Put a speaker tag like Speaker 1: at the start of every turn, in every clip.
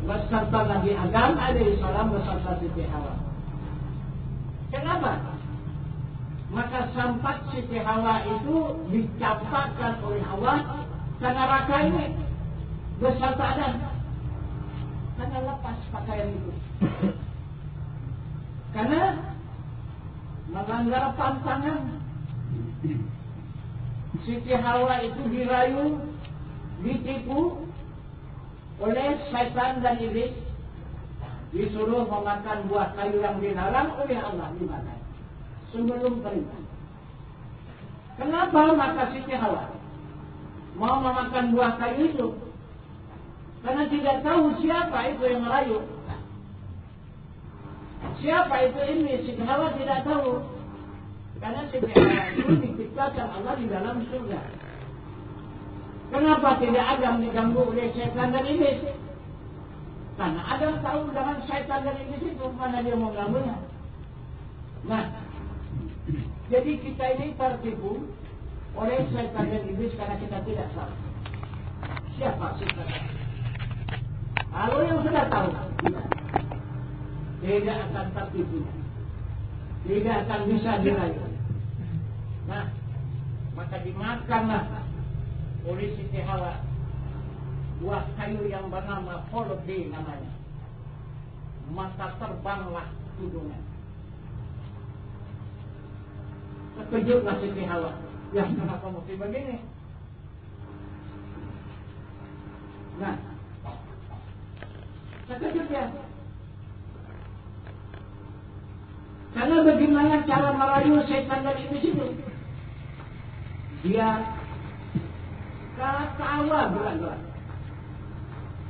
Speaker 1: Beserta Nabi Adam alaihissalam beserta Siti Hawa. Kenapa? Maka sampat Siti Hawa itu dicampakkan oleh Allah ke neraka ini beserta Adam. Karena lepas pakaian itu. Karena melanggar pantangan. Siti Hawa itu dirayu, ditipu oleh syaitan dan iblis, disuruh memakan buah kayu yang dilarang oleh Allah dimakan sebelum perintah. Kenapa maka Siti Hawa mau memakan buah kayu itu? Karena tidak tahu siapa itu yang merayu, siapa itu iblis. Siti Hawa tidak tahu, karena Siti Hawa itu diciptakan Allah di dalam surga. Kenapa tidak Adam diganggu oleh syaitan dan iblis? Karena Adam tahu dengan syaitan dan iblis itu mana dia mau ganggunya. Nah, jadi kita ini tertipu oleh syaitan dan iblis karena kita tidak tahu siapa syaitan. Kalau yang sudah tahu, tidak akan tertipu, tidak akan bisa dirayu. Nah, maka dimakanlah oleh Siti Hawa buah kayu yang bernama Holodi namanya. Maka terbanglah hidungnya. Terkejutlah Siti Hawa. Ya, kenapa mesti begini? Nah, terkejut ya. Karena bagaimana cara merayu setan dan iblis itu? Dia ketawa berat-berat,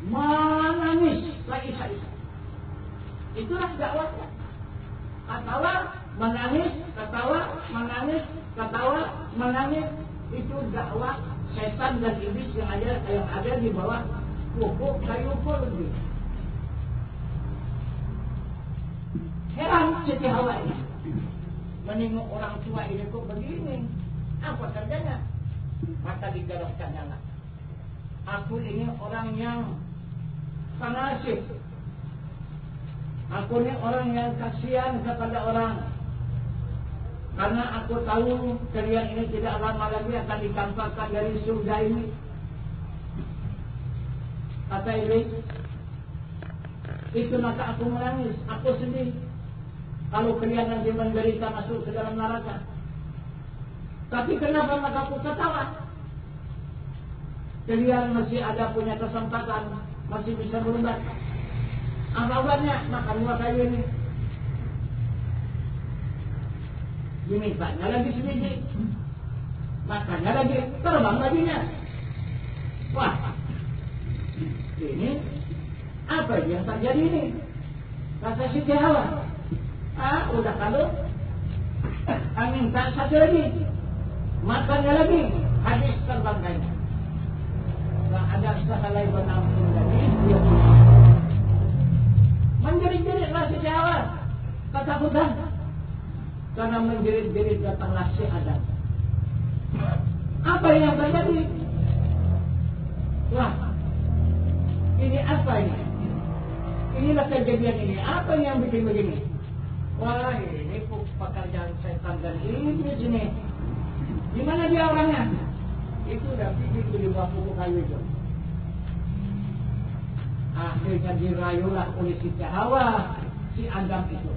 Speaker 1: menangis isa-isa. Itulah dakwahnya. Ketawa, menangis, ketawa, menangis, ketawa, menangis. Itu dakwah setan dan iblis yang ada di bawah pokok kayu Holodi. Heran Siti Hawa ini menengok orang tua ini kok begini. Apa kerjanya? Maka dijelaskannya lah. Aku ini orang yang pengasih. Aku ini orang yang kasihan kepada orang. Karena aku tahu kalian ini tidak lama lagi akan ditampakkan dari surga ini. Kata iblis, itu maka aku menangis, aku sedih. Kalau kalian nanti menderita masuk ke dalam neraka. Tapi kenapa maka aku ketawa? Kalian masih ada punya kesempatan, masih bisa berubah. Apa obatnya? Makan buah kayu ini. Dimintanya lagi sebiji, makannya lagi, terbang baginya. Wah, ini apa yang terjadi ini? Kata Siti Hawa, udah kalau minta satu lagi, makannya lagi, habis terbang kayaknya. Gak ada sehalai penampung lagi, dia menjerit-jeritlah Siti Hawa, ketakutan. Karena menjerit-jerit datanglah si Adam. Apa yang terjadi? Wah, ini apa ini? Inilah kejadian ini. Apa yang bikin begini? Wah, ini pekerjaan setan dan iblis ini. Di mana dia orangnya? Itu udah itu di bawah pokok kayu itu. Akhirnya dirayulah oleh si Hawa, si Adam itu.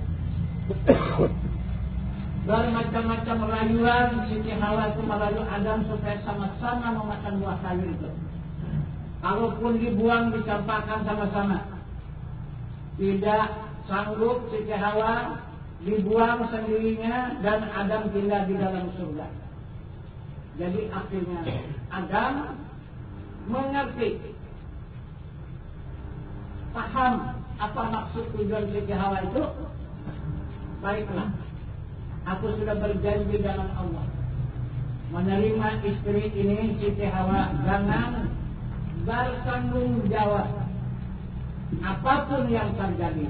Speaker 1: Bermacam-macam rayuan si Hawa itu merayu Adam supaya sama-sama memakan buah kayu itu. Kalaupun dibuang dicampakkan sama-sama. Tidak sanggup si Hawa dibuang sendirinya dan Adam tinggal di dalam surga. Jadi akhirnya Adam mengerti, paham apa maksud tujuan si Hawa itu. Baiklah, aku sudah berjanji dalam Allah menerima istri ini Siti Hawa dengan bertanggung jawab apapun yang terjadi.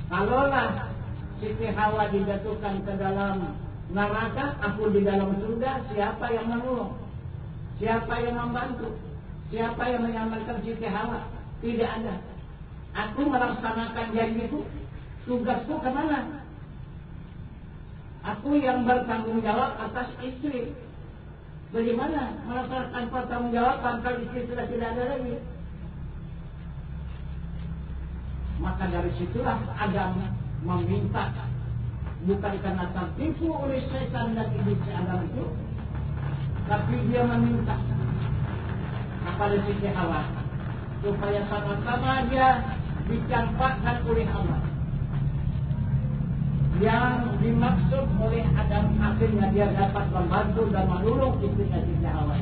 Speaker 1: Kalaulah Siti Hawa dijatuhkan ke dalam neraka, aku di dalam surga, siapa yang menolong? Siapa yang membantu? Siapa yang menyelamatkan Siti Hawa? Tidak ada. Aku melaksanakan janjiku. Tugasku kemana? Aku yang bertanggung jawab atas istri. Bagaimana melaksanakan bertanggung jawab kalau istri sudah tidak ada lagi? Maka dari situlah Adam meminta, bukan karena tertipu oleh setan dan iblis Adam itu, tapi dia meminta kepada Siti Hawa supaya sama-sama dia dicampakkan oleh Allah. Yang dimaksud oleh Adam akhirnya dia dapat membantu dan menolong istrinya Siti Hawa.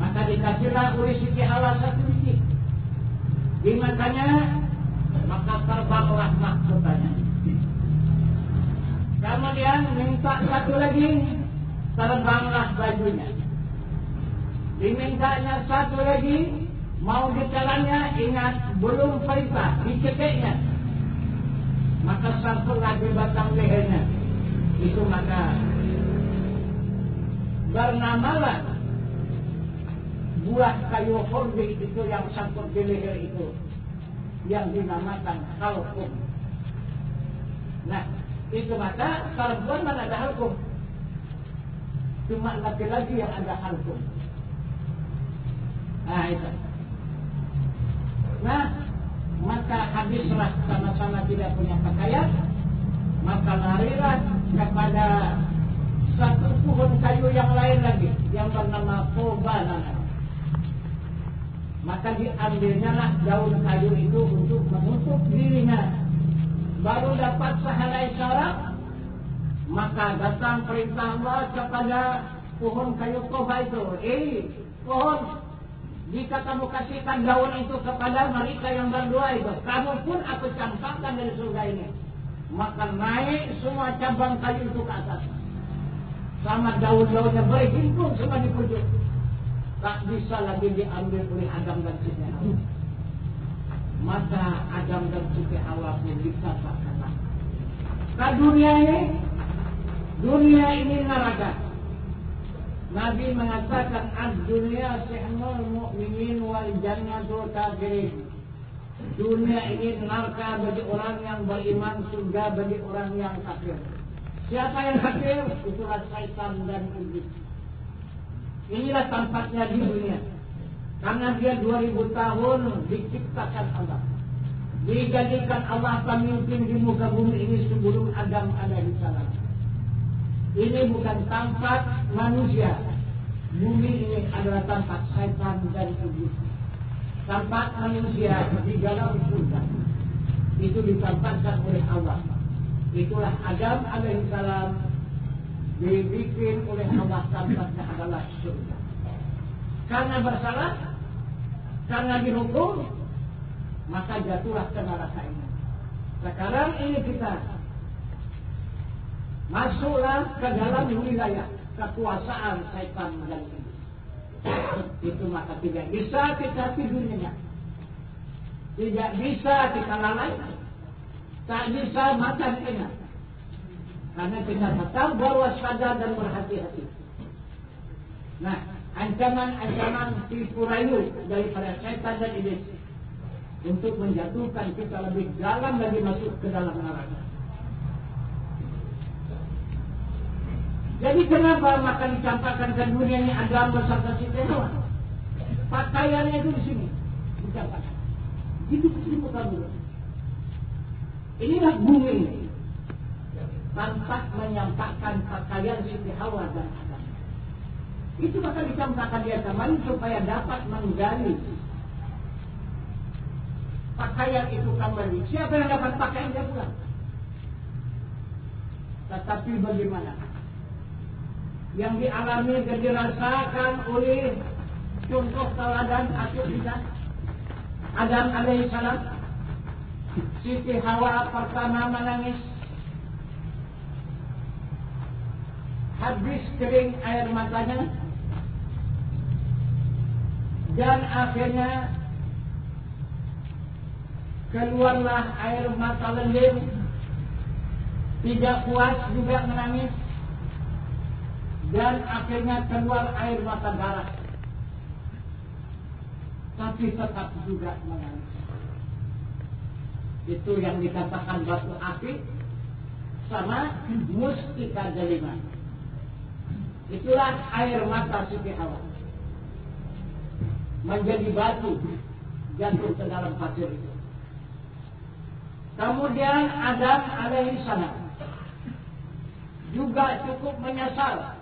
Speaker 1: Maka dikasihlah oleh Siti Hawa satu biji. Dimakannya, maka terbanglah mahkotanya. Kemudian minta satu lagi, terbanglah bajunya. Dimintanya satu lagi, mau ditelannya, ingat belum perintah, dicekeknya. Maka sarpulah di batang lehernya. Itu maka bernamalah buah kayu hordi itu yang sangkut di leher itu, yang dinamakan halkum. Nah, itu maka perempuan mana ada halkum? Cuma laki-laki yang ada halkum. Nah itu. Nah, maka habislah sama-sama tidak punya pakaian, maka larilah kepada satu pohon kayu yang lain lagi yang bernama Kobalan. Maka diambilnya lah daun kayu itu untuk menutup dirinya. Baru dapat sehelai syarat, maka datang perintah Allah kepada pohon kayu Koba itu. Pohon, jika kamu kasihkan daun itu kepada mereka yang berdua itu, kamu pun aku campakkan dari surga ini. Maka naik semua cabang kayu itu ke atas. Sama daun-daunnya berhimpun semua di pojok. Tak bisa lagi diambil oleh Adam dan Siti Hawa. Maka Adam dan Siti Hawa pun disesatkan. Nah dunia ini neraka. Nabi mengatakan ad-dunya sihmul mu'minin wal jannatul kafirin. Dunia ini neraka bagi orang yang beriman, surga bagi orang yang kafir. Siapa yang kafir? Itulah syaitan dan iblis. Inilah tempatnya di dunia. Karena dia 2000 tahun diciptakan Allah. Dijadikan Allah pemimpin di muka bumi ini sebelum Adam alaihi salam. Ini bukan tempat manusia. Bumi ini adalah tempat syaitan dan iblis. Tempat manusia di dalam surga. Itu ditempatkan oleh Allah. Itulah Adam alaihi salam dibikin oleh Allah, tempatnya adalah surga. Karena bersalah, karena dihukum, maka jatuhlah ke neraka ini. Sekarang ini kita masuklah ke dalam wilayah kekuasaan syaitan dan iblis. Itu maka tidak bisa kita tidurnya, tidak bisa kita lalai, tak bisa makan enak. Karena kita tetap berwaspada dan berhati-hati. Nah, ancaman-ancaman tipu rayu daripada syaitan dan iblis untuk menjatuhkan kita lebih dalam lagi masuk ke dalam neraka. Jadi kenapa maka dicampakkan ke dunia ini Adam beserta Siti Hawa? Pakaiannya itu di sini dicampakkan. Itu bukan dulu. Inilah bumi tampak menyampakkan pakaian Siti Hawa dan Adam. Itu bakal dicampakkan dia kembali supaya dapat menggali pakaian itu kembali. Siapa yang dapat pakaian dia pulang. Tetapi bagaimana? Yang dialami dan dirasakan oleh contoh teladan atau kita Adam alaihissalam. Siti Hawa pertama menangis, habis kering air matanya, dan akhirnya keluarlah air mata lendir. Tidak puas juga menangis, dan akhirnya keluar air mata darah, tapi tetap juga menangis. Itu yang dikatakan batu api sama mustika delima. Itulah air mata Siti Hawa menjadi batu jatuh ke dalam pasir itu. Kemudian Adam alaihissalam juga cukup menyesal.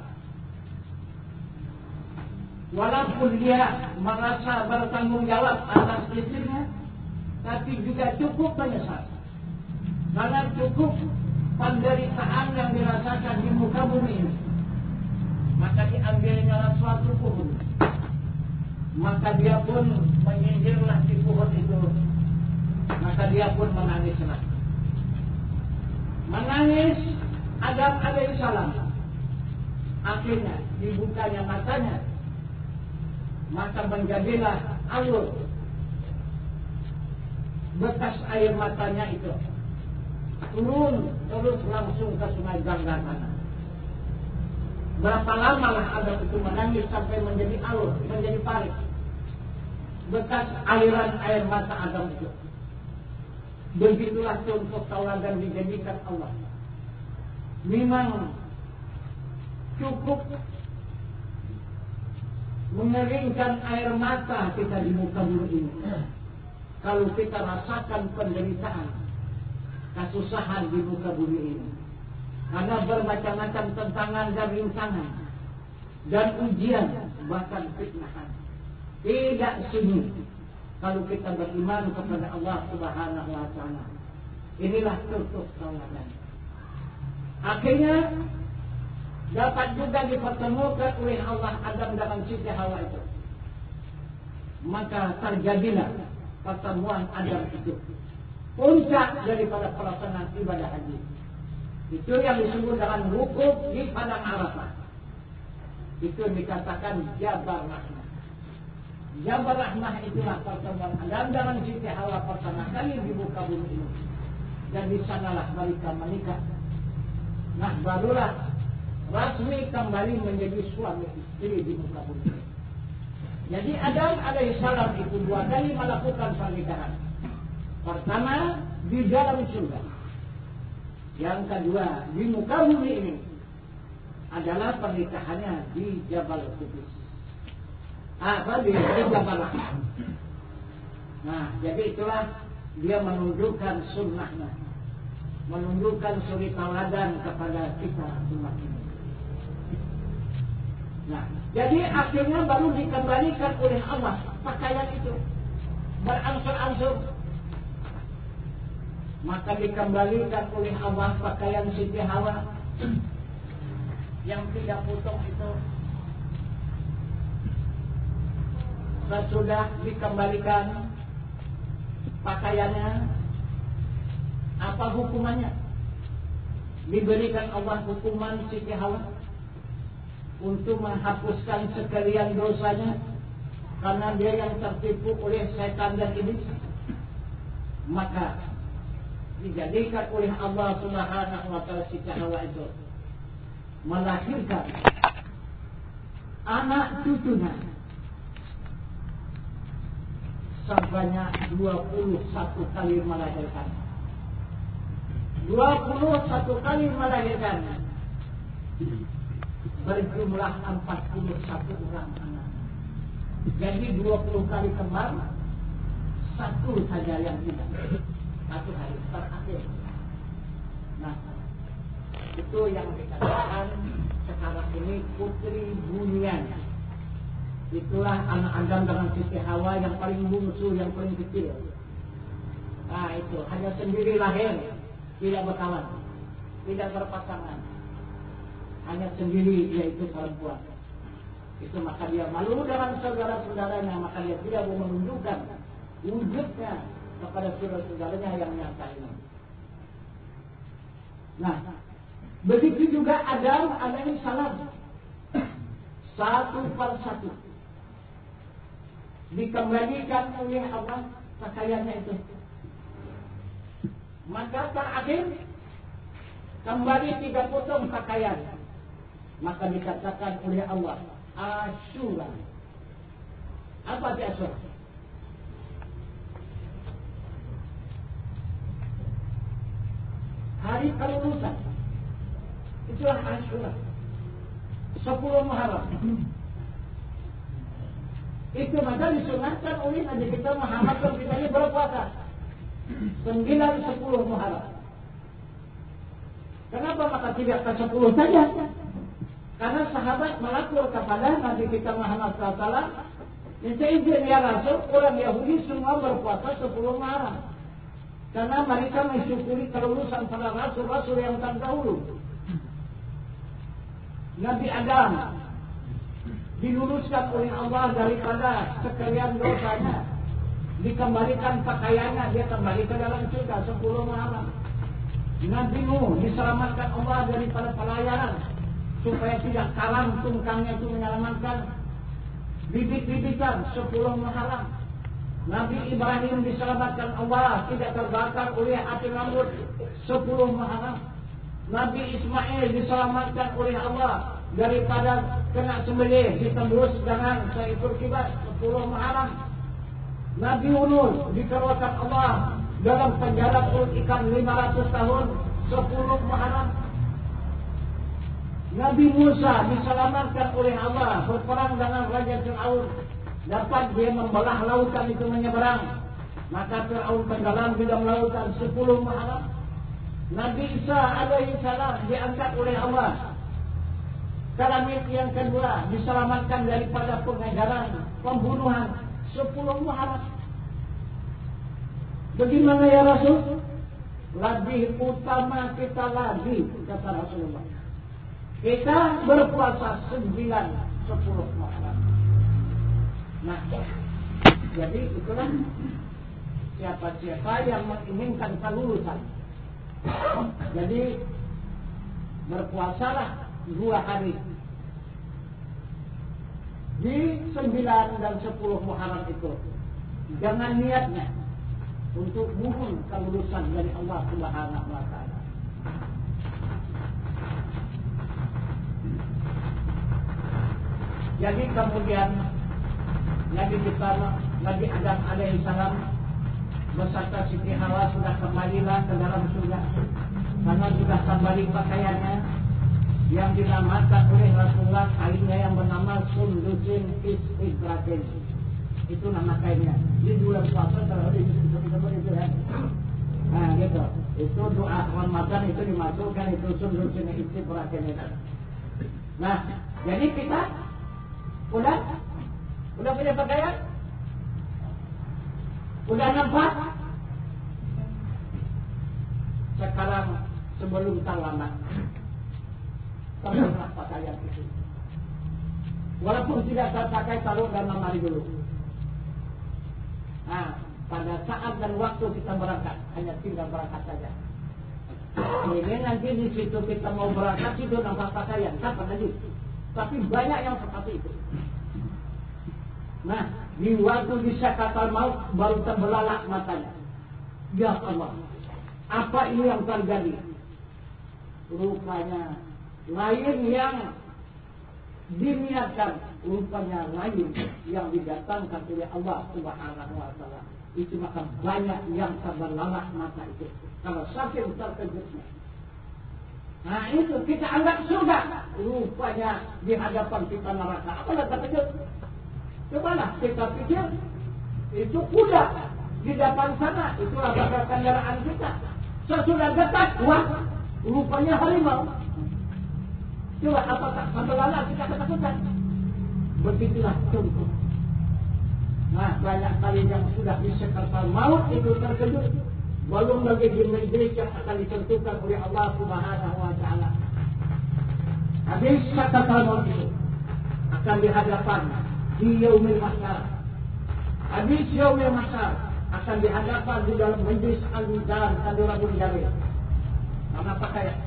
Speaker 1: Walaupun dia merasa bertanggung jawab atas istrinya, tapi juga cukup menyesal. Karena cukup penderitaan yang dirasakan di muka bumi ini. Maka diambilnya suatu pohon. Maka dia pun menyindirlah di pohon itu. Maka dia pun menangislah. Menangis Adam alaihissalam. Akhirnya dibukanya matanya. Maka menjadilah alur bekas air matanya itu turun terus langsung ke sungai Gangadana. Berapa lama lah Adam itu menangis sampai menjadi alur, menjadi parit bekas aliran air mata Adam itu. Begitulah contoh tauladan dijadikan Allah. Memang cukup mengeringkan air mata kita di muka bumi ini. Kalau kita rasakan penderitaan, kesusahan di muka bumi ini. Karena bermacam-macam tentangan dan rintangan. Dan ujian, bahkan fitnahan. Tidak sunyi. Kalau kita beriman kepada Allah Subhanahu wa ta'ala. Inilah contoh tauladan. Akhirnya dapat juga dipertemukan oleh Allah Adam dengan Siti Hawa itu. Maka terjadilah pertemuan Adam itu. Puncak daripada pelaksanaan ibadah haji. Itu yang disebut dengan wukuf di padang Arafah. Itu dikatakan Jabar Rahmah. Jabar Rahmah itulah pertemuan Adam dengan Siti Hawa pertama kali di muka bumi ini. Dan di sanalah mereka menikah. Nah barulah rasmi kembali menjadi suami istri di muka bumi. Jadi Adam alaihissalam itu dua kali melakukan pernikahan. Pertama di dalam surga. Yang kedua di muka bumi ini adalah pernikahannya di Jabal Qudus. Di Jabal Rahmah. Nah, jadi itulah dia menunjukkan sunnahnya, menunjukkan suri tauladan kepada kita umat ini. Nah, jadi akhirnya baru dikembalikan oleh Allah pakaian itu berangsur-angsur. Maka dikembalikan oleh Allah pakaian Siti Hawa yang tidak putus itu. Sesudah dikembalikan pakaiannya, apa hukumannya? Diberikan Allah hukuman Siti Hawa untuk menghapuskan sekalian dosanya karena dia yang tertipu oleh setan dan iblis. Maka dijadikan oleh Allah Subhanahu wa ta'ala Siti Hawa itu melahirkan anak cucunya sebanyak 21 kali melahirkan. 21 kali melahirkan. Berjumlah 41 orang anak. Jadi 20 kali kembar, satu saja yang tidak. Satu hari terakhir. Nah, itu yang dikatakan sekarang ini putri bunian. Itulah anak Adam dengan Siti Hawa yang paling bungsu, yang paling kecil. Nah itu, hanya sendiri lahir, tidak berkawan, tidak berpasangan, hanya sendiri, yaitu perempuan. Itu maka dia malu dengan saudara-saudaranya, maka dia tidak mau menunjukkan wujudnya kepada saudara-saudaranya yang nyata ini. Nah, begitu juga Adam alaihi salam, satu persatu dikembalikan oleh Allah pakaiannya itu. Maka terakhir kembali 3 potong pakaian. Maka dikatakan oleh Allah Asyura. Apa itu Asyura? Hari kelulusan. Itulah Asyura. 10 Muharram. Itu maka disunahkan oleh Nabi kita Muhammad SAW kita ini berpuasa 9-10 Muharram. Kenapa maka tidak ke 10 saja? Karena sahabat melapor kepada Nabi kita Muhammad SAW, minta izin ya Rasul, orang Yahudi semua berpuasa 10 Muharram. Karena mereka mensyukuri kelulusan para rasul-rasul yang terdahulu. Nabi Adam diluluskan oleh Allah daripada sekalian dosanya, dikembalikan pakaiannya, dia kembali ke dalam surga 10 Muharram. Nabi Nuh diselamatkan Allah daripada pelayaran supaya tidak karam tungkangnya itu menyelamatkan bibit-bibitan 10 Muharram. Nabi Ibrahim diselamatkan Allah tidak terbakar oleh api rambut 10 Muharram. Nabi Ismail diselamatkan oleh Allah daripada kena sembelih ditembus dengan seekor kibas 10 Muharram. Nabi Yunus dikeluarkan Allah dalam penjara perut ikan 500 tahun 10 Muharram. Nabi Musa diselamatkan oleh Allah berperang dengan Raja Fir'aun, dapat dia membelah lautan itu menyeberang, maka Fir'aun tenggelam di dalam lautan 10 Muharram. Nabi Isa alaihi salam diangkat oleh Allah Kalamit yang kedua, diselamatkan daripada pengejaran, pembunuhan 10 Muharram. Bagaimana ya Rasul? Lebih utama kita lagi, kata Rasulullah. Kita berpuasa 9-10 Muharram. Nah, jadi itulah siapa-siapa yang menginginkan kelulusan. Jadi berpuasalah 2 hari di 9 dan 10 Muharram itu dengan niatnya untuk mohon kelulusan dari Allah Subhanahu wa taala. Jadi kemudian Nabi kita Nabi Adam alaihi salam beserta Siti Hawa sudah kembalilah ke dalam surga karena sudah kembali pakaiannya yang dinamakan oleh Rasulullah kainnya yang bernama sundusin istibratin. Itu nama kainnya. Di bulan puasa terlalu disebut itu ya. Nah gitu. Itu doa Ramadan itu dimasukkan itu sundusin istibratin itu. Nah, jadi kita udah punya pakaian? Udah nampak? Sekarang sebelum terlambat taruhlah pakaian itu. Walaupun tidak terpakai, taruh dalam lemari dulu. Nah, pada saat dan waktu kita berangkat, hanya tinggal berangkat saja. Ini nanti di situ kita mau berangkat itu nampak pakaian, kapan lagi? Tapi banyak yang seperti itu. Nah, di waktu di sakaratul maut baru terbelalak matanya. Ya Allah, apa ini yang terjadi? Rupanya lain yang diniatkan rupanya lain yang didatangkan oleh Allah Subhanahu wa taala. Itu maka banyak yang terbelalak mata itu kalau saking terkejutnya. Nah itu kita anggap surga, rupanya di hadapan kita neraka. Apalah terkejut? Cobalah kita pikir itu kuda di depan sana, itulah bakal kendaraan kita. Sesudah dekat, wah, rupanya harimau. Coba apakah terbelalak kita ketakutan? Begitulah contoh. Nah banyak kali yang sudah disekatan maut itu terkejut. Belum lagi di majlis yang akan ditentukan oleh Allah Subhanahu wa taala. Habis sekatan maut itu akan dihadapan di yaumil mahsyar. Habis yaumil mahsyar akan dihadapan di dalam majlis al-mizan Hadratul Jalil. Mana pakaian?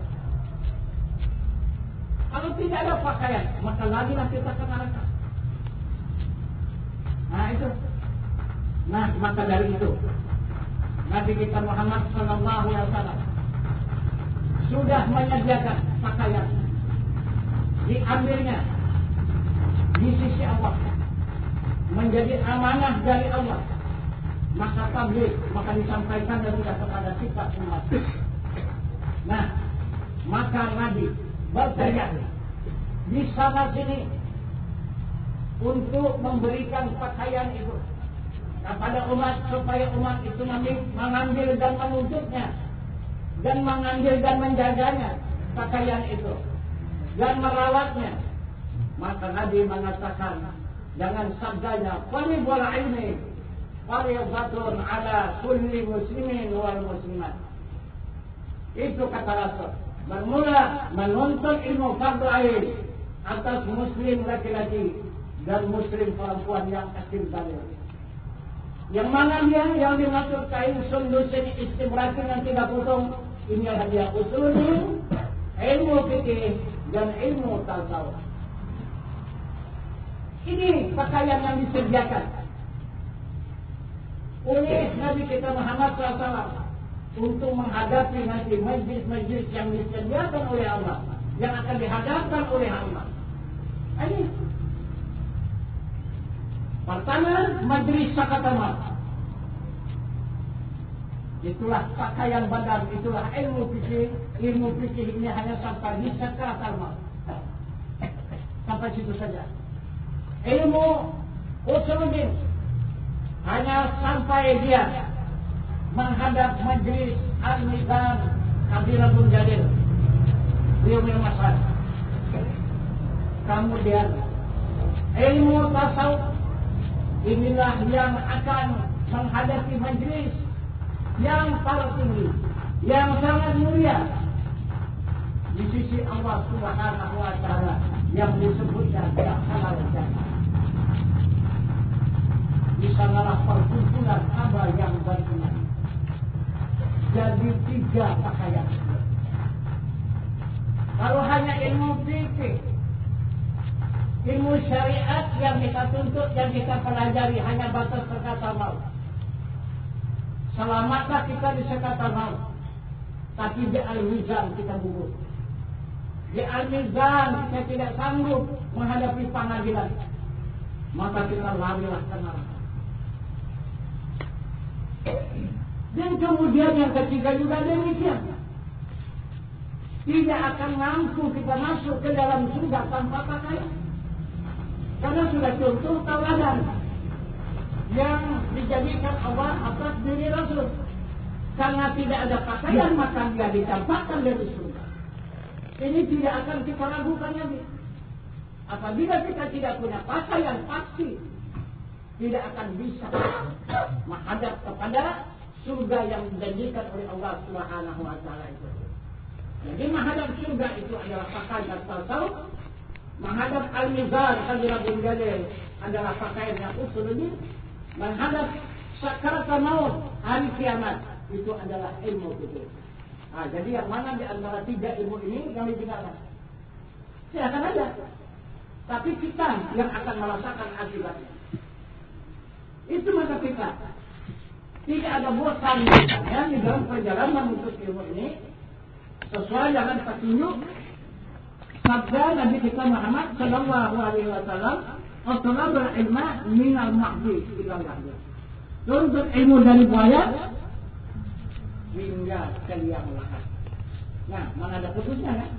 Speaker 1: Kalau tidak ada pakaian, maka lagilah kita ke neraka. Nah itu. Nah maka dari itu Nabi kita Muhammad sallallahu alaihi wasallam sudah menyediakan pakaian, diambilnya di sisi Allah menjadi amanah dari Allah, maka tabligh, maka disampaikan dan tidak kepada kita umat. Nah maka Nabi berteriak di sana sini untuk memberikan pakaian itu kepada umat supaya umat itu mengambil dan menuntutnya dan mengambil dan menjaganya pakaian itu dan merawatnya. Maka Nabi mengatakan dengan sabdanya talibul ilmi fardhatun ala kulli muslimin wal muslimat. Itu kata Rasul, bermula menuntut ilmu fardu ain atas muslim laki-laki dan muslim perempuan yang akhir baligh. Yang mana dia yang dimaksud kain sundusin istibrati yang tidak potong, ini adalah dia usulul ilmu fikih dan ilmu tasawuf. Ini pakaian yang disediakan oleh Nabi kita Muhammad SAW untuk menghadapi nanti majlis-majlis yang disediakan oleh Allah, yang akan dihadapkan oleh Allah. Ini pertama, majlis sakaratul maut. Itulah pakaian badan, itulah ilmu fikih. Ilmu fikih ini hanya sampai di sakaratul maut. Sampai situ saja. Ilmu usuluddin hanya sampai dia menghadap majlis al-mizan Hadratul Jalil yaumil mahsyar. Kemudian ilmu tasawuf, inilah yang akan menghadapi majlis yang paling tinggi, yang sangat mulia di sisi Allah Subhanahu wa taala yang disebutkan halal jannah. Di sanalah perkumpulan hamba yang beriman. Jadi 3 pakaian. Kalau hanya ilmu fikih, ilmu syariat yang kita tuntut, yang kita pelajari hanya batas sekatan maut. Selamatlah kita di sekatan maut. Tapi di al-mizan kita gugur. Di al-mizan kita tidak sanggup menghadapi pengadilan. Maka kita larilah ke neraka. Dan kemudian yang ketiga juga demikian. Tidak akan mampu kita masuk ke dalam surga tanpa pakaian. Karena sudah contoh tauladan yang dijadikan Allah atas diri Rasul. Karena tidak ada pakaian maka dia dicampakkan dari surga. Ini tidak akan kita ragukan lagi. Apabila kita tidak punya pakaian pasti tidak akan bisa menghadap kepada surga yang dijanjikan oleh Allah Subhanahu wa taala itu. Jadi menghadap surga itu adalah pakaian tasawuf. Menghadap al-mizan Hadratul Jalil adalah pakaian yang usuluddin. Menghadap sakaratul maut hari kiamat itu adalah ilmu fikih. Nah, jadi yang mana di antara 3 ilmu ini yang ditinggalkan? Silakan aja. Tapi kita yang akan merasakan akibatnya. Itu maka kita tidak ada bosan ya, di dalam perjalanan menuntut ilmu ini sesuai dengan petunjuk sabda Nabi kita Muhammad sallallahu alaihi wasallam, "At-talabul ilma minal mahdi ila lahdi." Tuntut ilmu dari buaya hingga ke liang lahat. Nah, mana ada putusnya kan?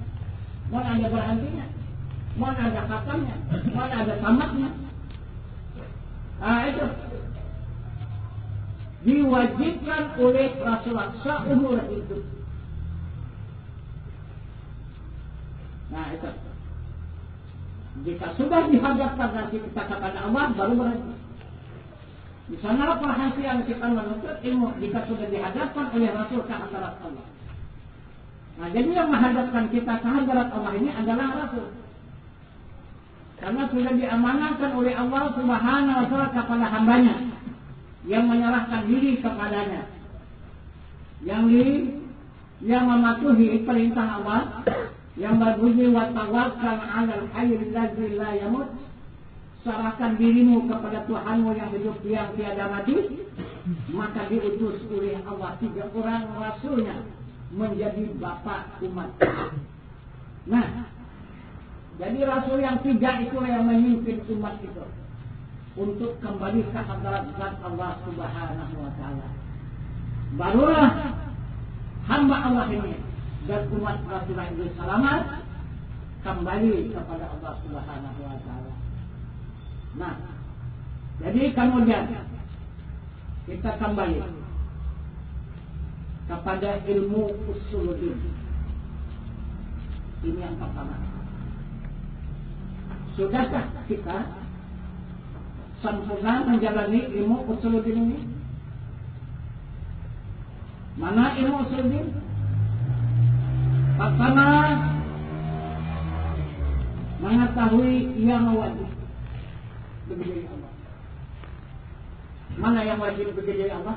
Speaker 1: Mana ada berhentinya? Mana ada khatamnya? Mana ada tamatnya? Itu diwajibkan oleh Rasulullah seumur hidup. Nah, itu jika sudah dihadapkan nanti kita kepada Allah baru berhenti. Di sana perhatian kita menuntut ilmu jika sudah dihadapkan oleh Rasul ke hadarat Allah. Nah, jadi yang menghadapkan kita ke hadarat Allah ini adalah Rasul. Karena sudah diamanahkan oleh Allah Subhanahu wa taala kepada hambanya yang menyerahkan diri kepadanya. Yang mematuhi perintah Allah, yang berbunyi wa tawakkal 'alal hayyil ladzi la yamut. Serahkan dirimu kepada Tuhanmu yang hidup yang tiada mati. Maka diutus oleh Allah 3 orang rasulnya menjadi bapak umat. Nah, jadi rasul yang 3 itulah yang memimpin umat itu untuk kembali ke hadirat zat Allah Subhanahu wa taala. Barulah hamba Allah ini dan umat Rasulullah itu selamat kembali kepada Allah Subhanahu wa taala. Nah, jadi kemudian kita kembali kepada ilmu usuluddin. Ini yang pertama. Sudahkah kita sempurna menjalani ilmu usuluddin ini? Mana ilmu usuluddin? Pertama, mengetahui yang wajib bagi diri Allah. Mana yang wajib bagi diri Allah?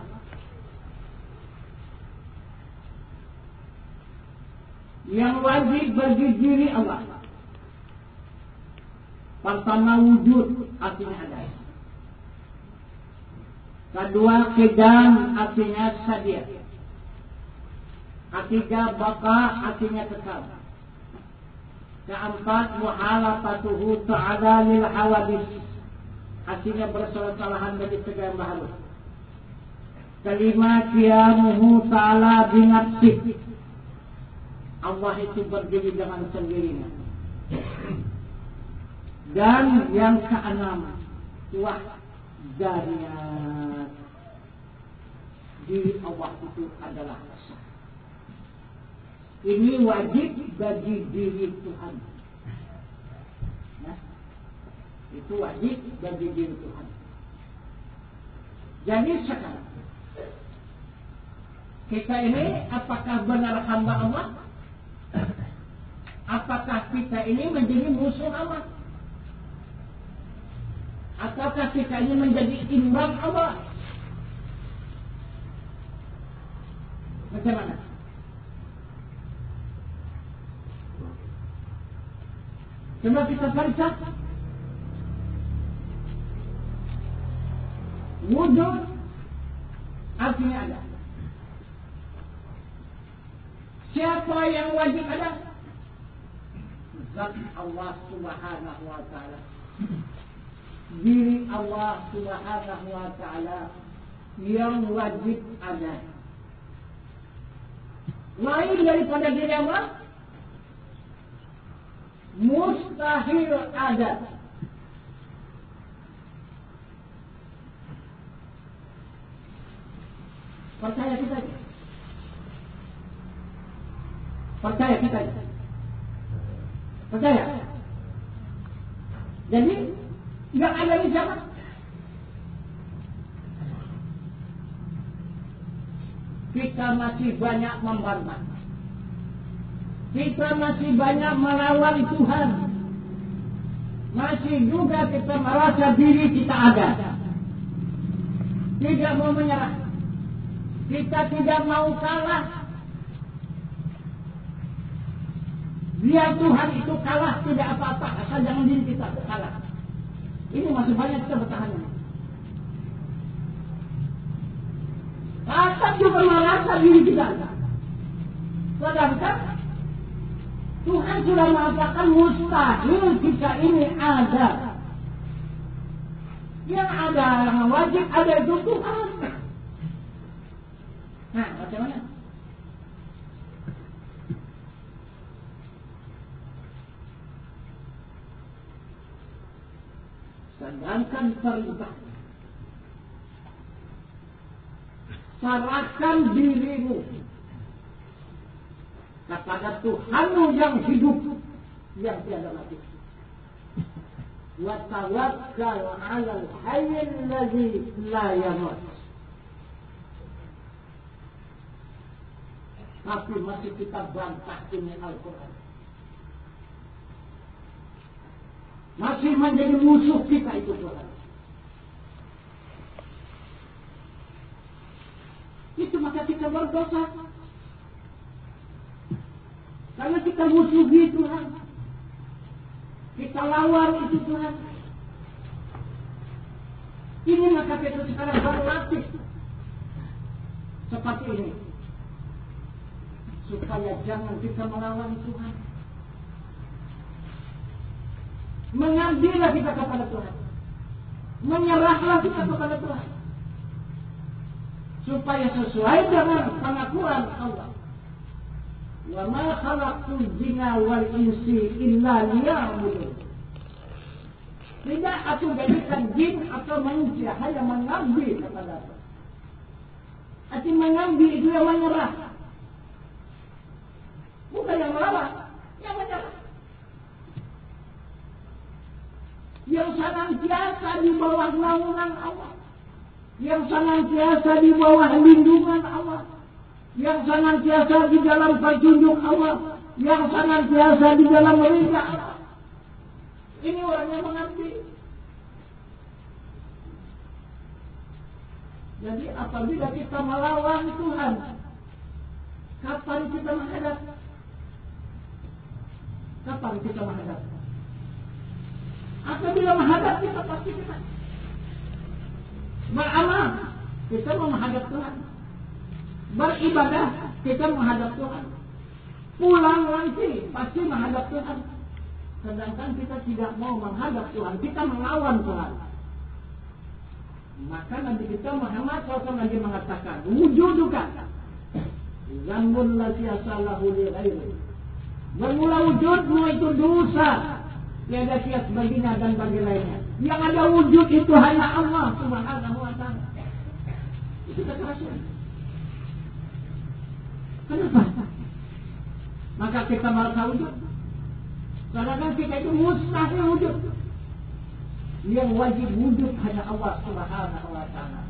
Speaker 1: Yang wajib bagi diri Allah. Pertama, wujud, artinya ada. Kedua, qidam, artinya sadia. Ketiga, baqa, artinya kekal. Keempat, muhalafatuhu ta'ala lil hawadis, artinya bersalah-salahan bagi segala baharu. Kelima, qiyamuhu ta'ala binafsih, Allah itu berdiri dengan sendirinya. Dan yang keenam, wahdaniyat, diri Allah itu adalah esa. Ini wajib bagi diri Tuhan. Nah, itu wajib bagi diri Tuhan. Jadi sekarang kita ini apakah benar hamba Allah? Apakah kita ini menjadi musuh Allah? Ataukah kita ini menjadi imbang Allah? Macam mana? Coba kita baca. Wujud artinya ada. Siapa yang wajib ada? Zat Allah Subhanahu wa taala. Diri Allah Subhanahu wa taala yang wajib ada. Lain daripada diri Allah mustahil ada. Percaya kita. Percaya kita. Percaya. Jadi nggak ada di sana. Kita masih banyak membantah. Kita masih banyak melawan Tuhan. Masih juga kita merasa diri kita ada. Tidak mau menyerah. Kita tidak mau kalah. Biar Tuhan itu kalah tidak apa-apa. Asal jangan diri kita kalah. Ini masih banyak kita bertahan. Asal juga merasa diri kita ada. Sedangkan Tuhan sudah mengatakan mustahil jika ini ada. Yang ada, yang wajib ada itu Tuhan. Nah, macam mana? Sedangkan perintah, serahkan dirimu kepada Tuhanmu yang hidup, yang tiada mati. Wa tawakkal 'alal hayyil ladzi la yamut. Tapi masih kita bantah ini Al-Quran. Masih menjadi musuh kita itu Tuhan. Itu maka kita berdosa. Karena kita musuhi Tuhan. Kita lawan itu Tuhan. Ini maka kita sekarang berlatih seperti ini. Supaya jangan kita melawan Tuhan. Mengabdilah kita kepada Tuhan. Menyerahlah kita kepada Tuhan. Supaya sesuai dengan pengakuan Allah. Wa ma khalaqtul jinna wal insi illa liya'budun. Tidak aku jadikan jin atau manusia hanya mengabdi kepada Allah. Arti mengabdi itu yang menyerah. Bukan yang melawan, yang menyerah. Yang senantiasa di bawah naungan Allah. Yang senantiasa di bawah lindungan Allah. Yang senantiasa di dalam petunjuk Allah. Yang senantiasa di dalam ridha Allah. Ini orang yang mengabdi. Jadi apabila kita melawan Tuhan, kapan kita menghadap? Kapan kita menghadap? Apabila menghadap kita pasti kita beramal, kita menghadap Tuhan. Beribadah, kita menghadap Tuhan. Pulang nanti pasti menghadap Tuhan. Sedangkan kita tidak mau menghadap Tuhan, kita melawan Tuhan. Maka Nabi kita Muhammad SAW lagi mengatakan, wujudukan zambun lasiasa lahu li ghairi. Bermula wujudmu itu dosa, tiada kias baginya dan bagi lainnya. Yang ada wujud itu hanya Allah Subhanahu wa ta'ala. Itu kekerasan. Kenapa? Maka kita merasa wujud. Sedangkan kita itu mustahil wujud. Yang wajib wujud hanya Allah Subhanahu wa ta'ala.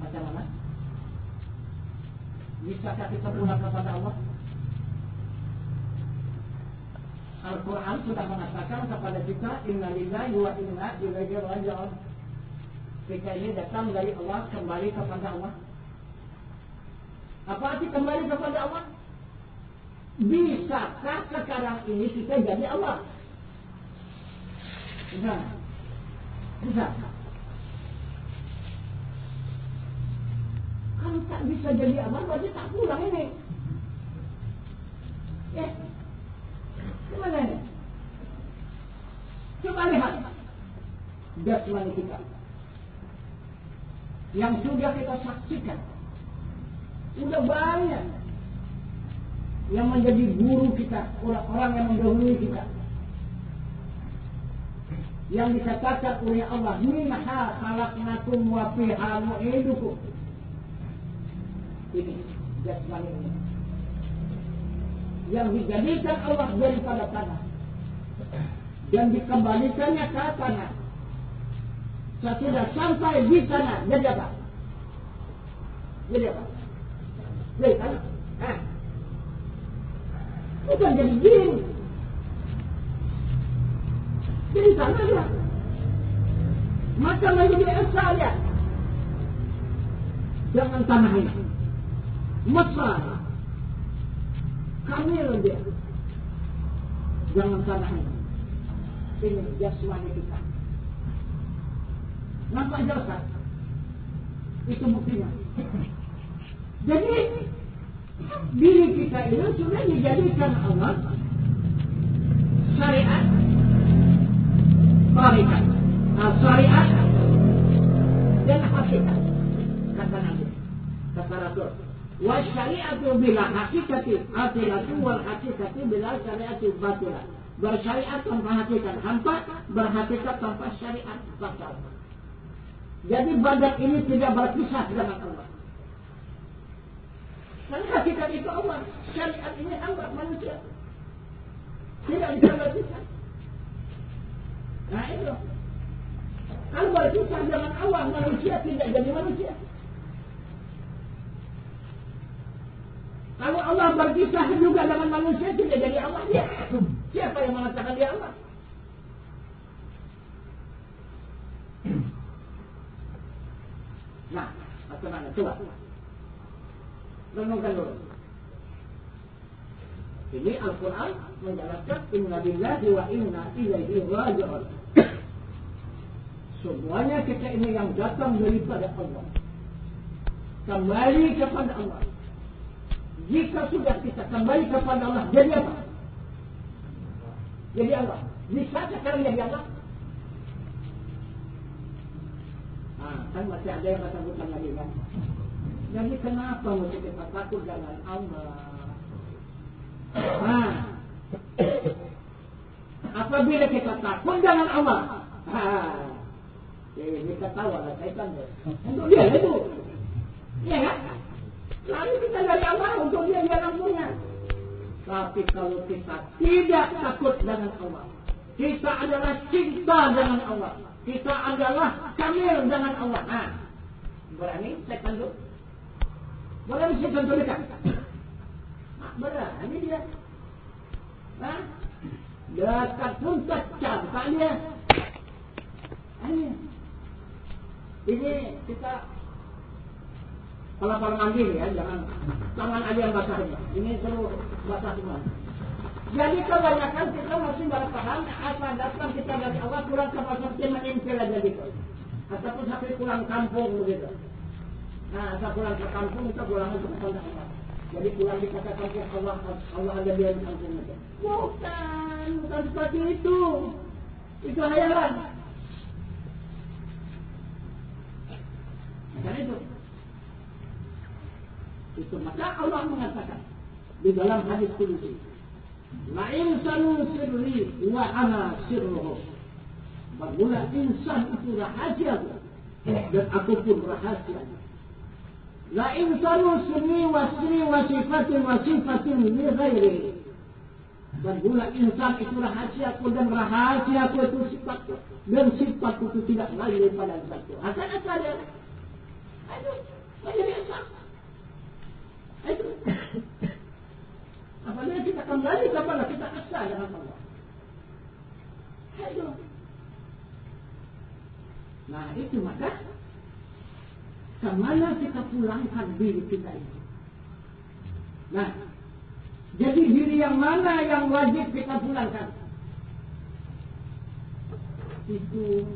Speaker 1: Macam mana? Bisakah kita pulang kepada Allah? Al-Quran sudah mengatakan kepada kita, Inna lillahi wa inna ilaihi raji'un. Kita ini datang dari Allah, kembali kepada Allah. Apa arti kembali kepada Allah? Bisakah sekarang ini kita jadi Allah? Bisa? Bisa? Kalau tak bisa jadi Allah, berarti tak pulang ini. Ya, gimana ini? Coba lihat jasmani kita yang sudah kita saksikan. Sudah banyak yang menjadi guru kita, orang-orang yang mendahului kita. Yang dikatakan oleh Allah, minha khalaqnakum wa fiha nu'idukum. Ini jasmani ini yang dijadikan Allah daripada tanah dan dikembalikannya ke tanah. Sesudah sampai di tanah, jadi apa? Jadi apa? Jadi tanah. Bukan jadi jin. Jadi tanah ya. Maka menjadi asal ya. Jangan tanah ini. Mesra, kamil dia. Jangan tanah ini. Ini jasmani kita. Nampak jelas kan? Itu buktinya. Jadi diri kita itu sudah dijadikan Allah syariat, tarikat, syariat dan hakikat. Kata Nabi, kata Rasul. Wa syariatu bila hakikati atilatu wal hakikati bila syariati batilah. Bersyariat tanpa hakikat hampa, berhakikat tanpa syariat batal. Jadi badan ini tidak berpisah dengan Allah. Dan hakikat itu Allah, syariat ini hamba manusia. Tidak bisa berpisah. Nah itu. Kalau berpisah dengan Allah, manusia tidak jadi manusia. Kalau Allah berpisah juga dengan manusia, tidak jadi Allah dia. Siapa yang mengatakan dia Allah? Nah, bagaimana? Coba. Renungkan dulu. Ini Al-Quran menjelaskan inna lillahi wa inna ilaihi raji'un. Semuanya kita ini yang datang daripada Allah. Kembali kepada Allah. Jika sudah kita kembali kepada Allah, jadi apa? Jadi Allah. Bisa sekarang jadi Allah? Nah, kan masih ada yang kata bukan lagi kan? Jadi kenapa mesti kita takut dengan Allah? Nah, apabila kita takut dengan Allah, kita tahu ada kaitan untuk dia itu, iya kan? Lalu kita dari Allah untuk dia yang punya. Tapi kalau kita tidak takut dengan Allah, kita adalah cinta dengan Allah, kita adalah kamil dengan Allah. Nah, berani saya tunduk, berani saya tunduk dekat. Nah, berani dia. Nah, dekat pun cacap dia. Ini kita kalau mandi ya, jangan tangan aja yang basah. Ini perlu basah semua. Jadi kebanyakan kita masih baru paham apa datang kita dari Allah pulang ke seperti menyimpil aja gitu. Ataupun sampai pulang kampung begitu. Nah, asal pulang ke kampung kita pulang ke kepada Allah. Jadi pulang dikatakan ke Allah ada di kampung itu. Bukan seperti itu. Itu hayalan. Karena itu maka Allah mengatakan di dalam hadis qudsi, la insanu sirri wa ana sirruhu. Bermula insan itu rahasia dan aku pun rahasia. La insanu sirri wa sifatin li ghairi. Bermula insan itu rahasiaku dan rahasiaku itu sifatku dan sifatku itu tidak lain daripada zatku. Akan ada. Aduh, menjadi insan. Itu. Apabila kita kembali kepada kita asal dengan Allah. Itu. Nah itu maka kemana kita pulangkan diri kita itu. Nah, jadi diri yang mana yang wajib kita pulangkan? Itu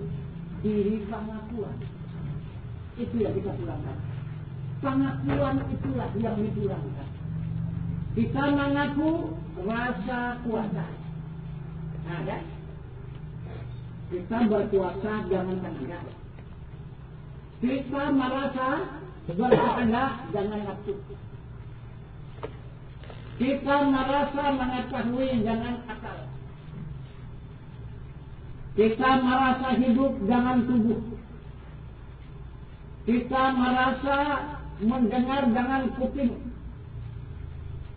Speaker 1: diri pengakuan. Itu yang kita pulangkan. Pengakuan itulah yang dipulangkan. Kita mengaku rasa kuasa. Nah, kan? Kita berkuasa dengan tenaga. Kita merasa berkehendak dengan nafsu. Kita merasa mengetahui dengan akal. Kita merasa hidup dengan tubuh. Kita merasa mendengar dengan kuping.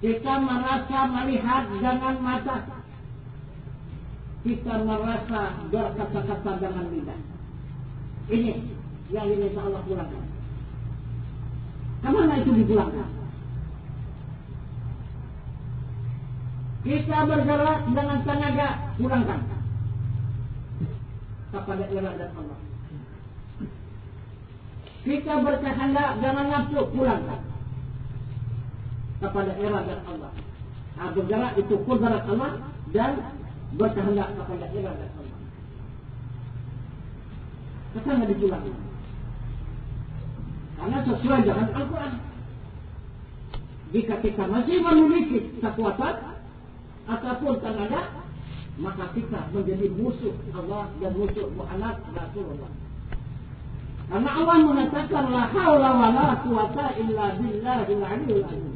Speaker 1: Kita merasa melihat dengan mata. Kita merasa berkata-kata dengan lidah. Ini yang insya Allah pulangkan. Kemana itu dipulangkan? Kita bergerak dengan tenaga, pulangkan kepada iradat Allah. Kita berkehendak dengan nafsu, pulangkan kepada iradat Allah. Nah, bergerak itu qudrat Allah dan berkehendak kepada iradat Allah. Kesana dipulangkan. Karena sesuai dengan Al-Quran. Jika kita masih memiliki kekuatan ataupun tenaga, maka kita menjadi musuh Allah dan musuh Muhammad Rasulullah. Karena Allah mengatakan la haula wala quwata illa billahil aliyyil azim.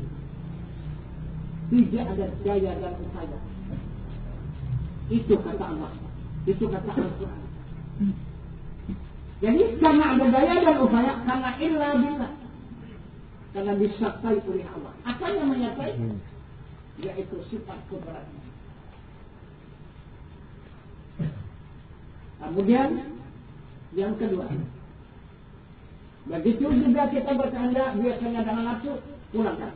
Speaker 1: Tidak ada daya dan upaya. Itu kata Allah. Itu kata Al-Quran. Jadi karena ada daya dan upaya, karena illa billah, karena disertai oleh Allah. Apa yang menyertai? Yaitu sifat kudratnya. Kemudian yang kedua, begitu juga kita berkehendak biasanya dengan nafsu, kurangkan.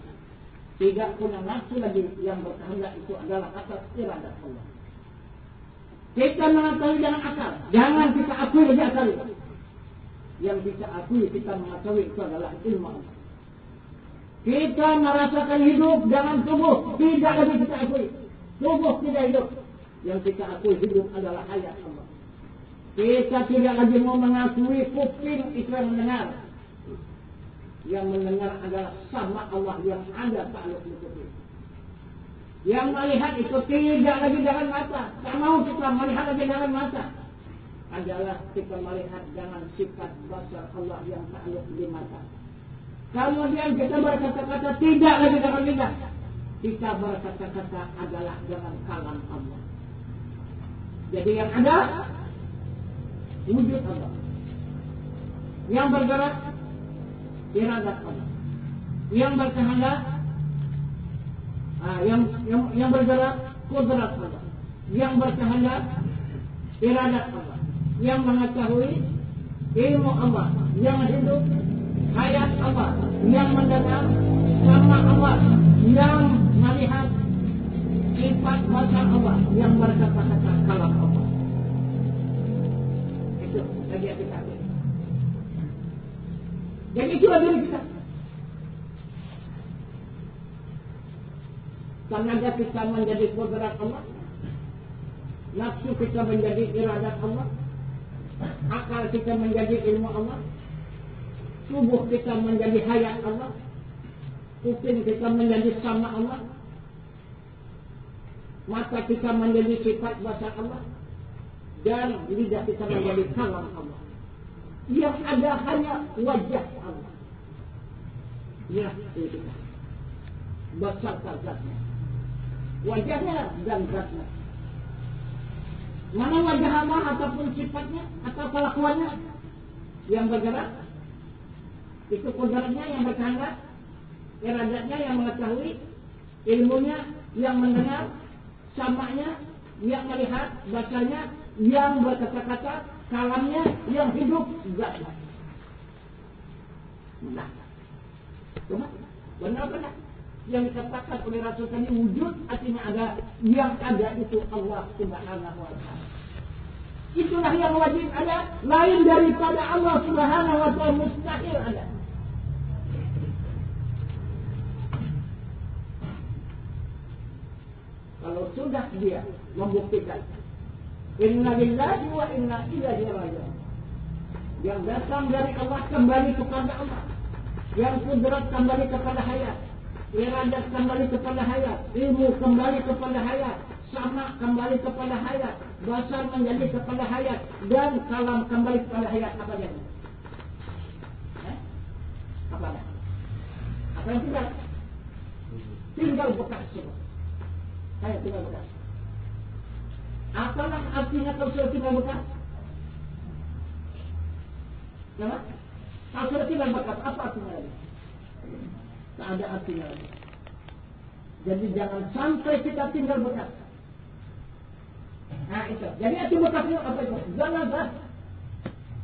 Speaker 1: Tidak punya nafsu lagi, yang berkehendak itu adalah atas iradat Allah. Kita mengetahui dengan akal, jangan kita akui lagi akal itu. Yang kita akui, kita mengetahui itu adalah ilmu Allah. Kita merasakan hidup dengan tubuh, tidak lagi kita akui. Tubuh tidak hidup. Yang kita akui hidup adalah hayat Allah. Kita tidak lagi mau mengakui kuping itu yang mendengar. Yang mendengar adalah sama Allah yang ada takluk itu. Yang melihat itu tidak lagi dengan mata. Tak mau kita melihat lagi dengan mata. Adalah kita melihat dengan sifat basar Allah yang takluk di mata. Kemudian kita berkata-kata tidak lagi dengan lidah. Kita berkata-kata adalah dengan kalam Allah. Jadi yang ada wujud Allah. Yang bergerak iradat Allah. Yang berkehendak yang bergerak kudrat Allah. Yang berkehendak iradat Allah. Yang mengetahui ilmu Allah. Yang hidup hayat Allah. Yang mendengar sama Allah. Yang melihat sifat wajah Allah. Yang berkata-kata kalam Allah. Itu lagi kita. Dan itulah diri kita. Tenaga kita menjadi kudrat Allah. Nafsu kita menjadi iradat Allah. Akal kita menjadi ilmu Allah. Tubuh kita menjadi hayat Allah. Kuping kita menjadi sama Allah. Mata kita menjadi sifat basar Allah. Dan lidah kita menjadi kalam Allah. Yang ada hanya wajah Allah. Ya, itu kita. Basar zatnya. Wajahnya dan zatnya. Mana wajah Allah ataupun sifatnya atau kelakuannya yang bergerak? Itu kudratnya yang berkehendak, iradatnya yang mengetahui, ilmunya yang mendengar, samanya yang melihat, basarnya yang berkata-kata, kalamnya yang hidup zatnya. Nah, cuma benar-benar yang dikatakan oleh Rasul tadi wujud artinya ada, yang ada itu Allah Subhanahu wa ta'ala. Itulah yang wajib ada, lain daripada Allah Subhanahu wa ta'ala mustahil ada. Kalau sudah dia membuktikan inna lillahi wa inna ilaihi raji'un, yang datang dari Allah kembali kepada Allah, yang kudrat kembali kepada hayat, iradat kembali kepada hayat, ilmu kembali kepada hayat, sama kembali kepada hayat, basar menjadi kepada hayat, dan kalam kembali kepada hayat. Apa jadi? Apa ada? Apa yang tinggal? Tinggal bekas semua. Saya tinggal bekas. Apalah artinya kalau sudah tinggal bekas? Kenapa? Kalau sudah tinggal bekas, apa artinya lagi? Tak ada artinya lagi. Jadi jangan sampai kita tinggal bekas. Nah itu. Jadi itu bekasnya apa itu? Zanazah.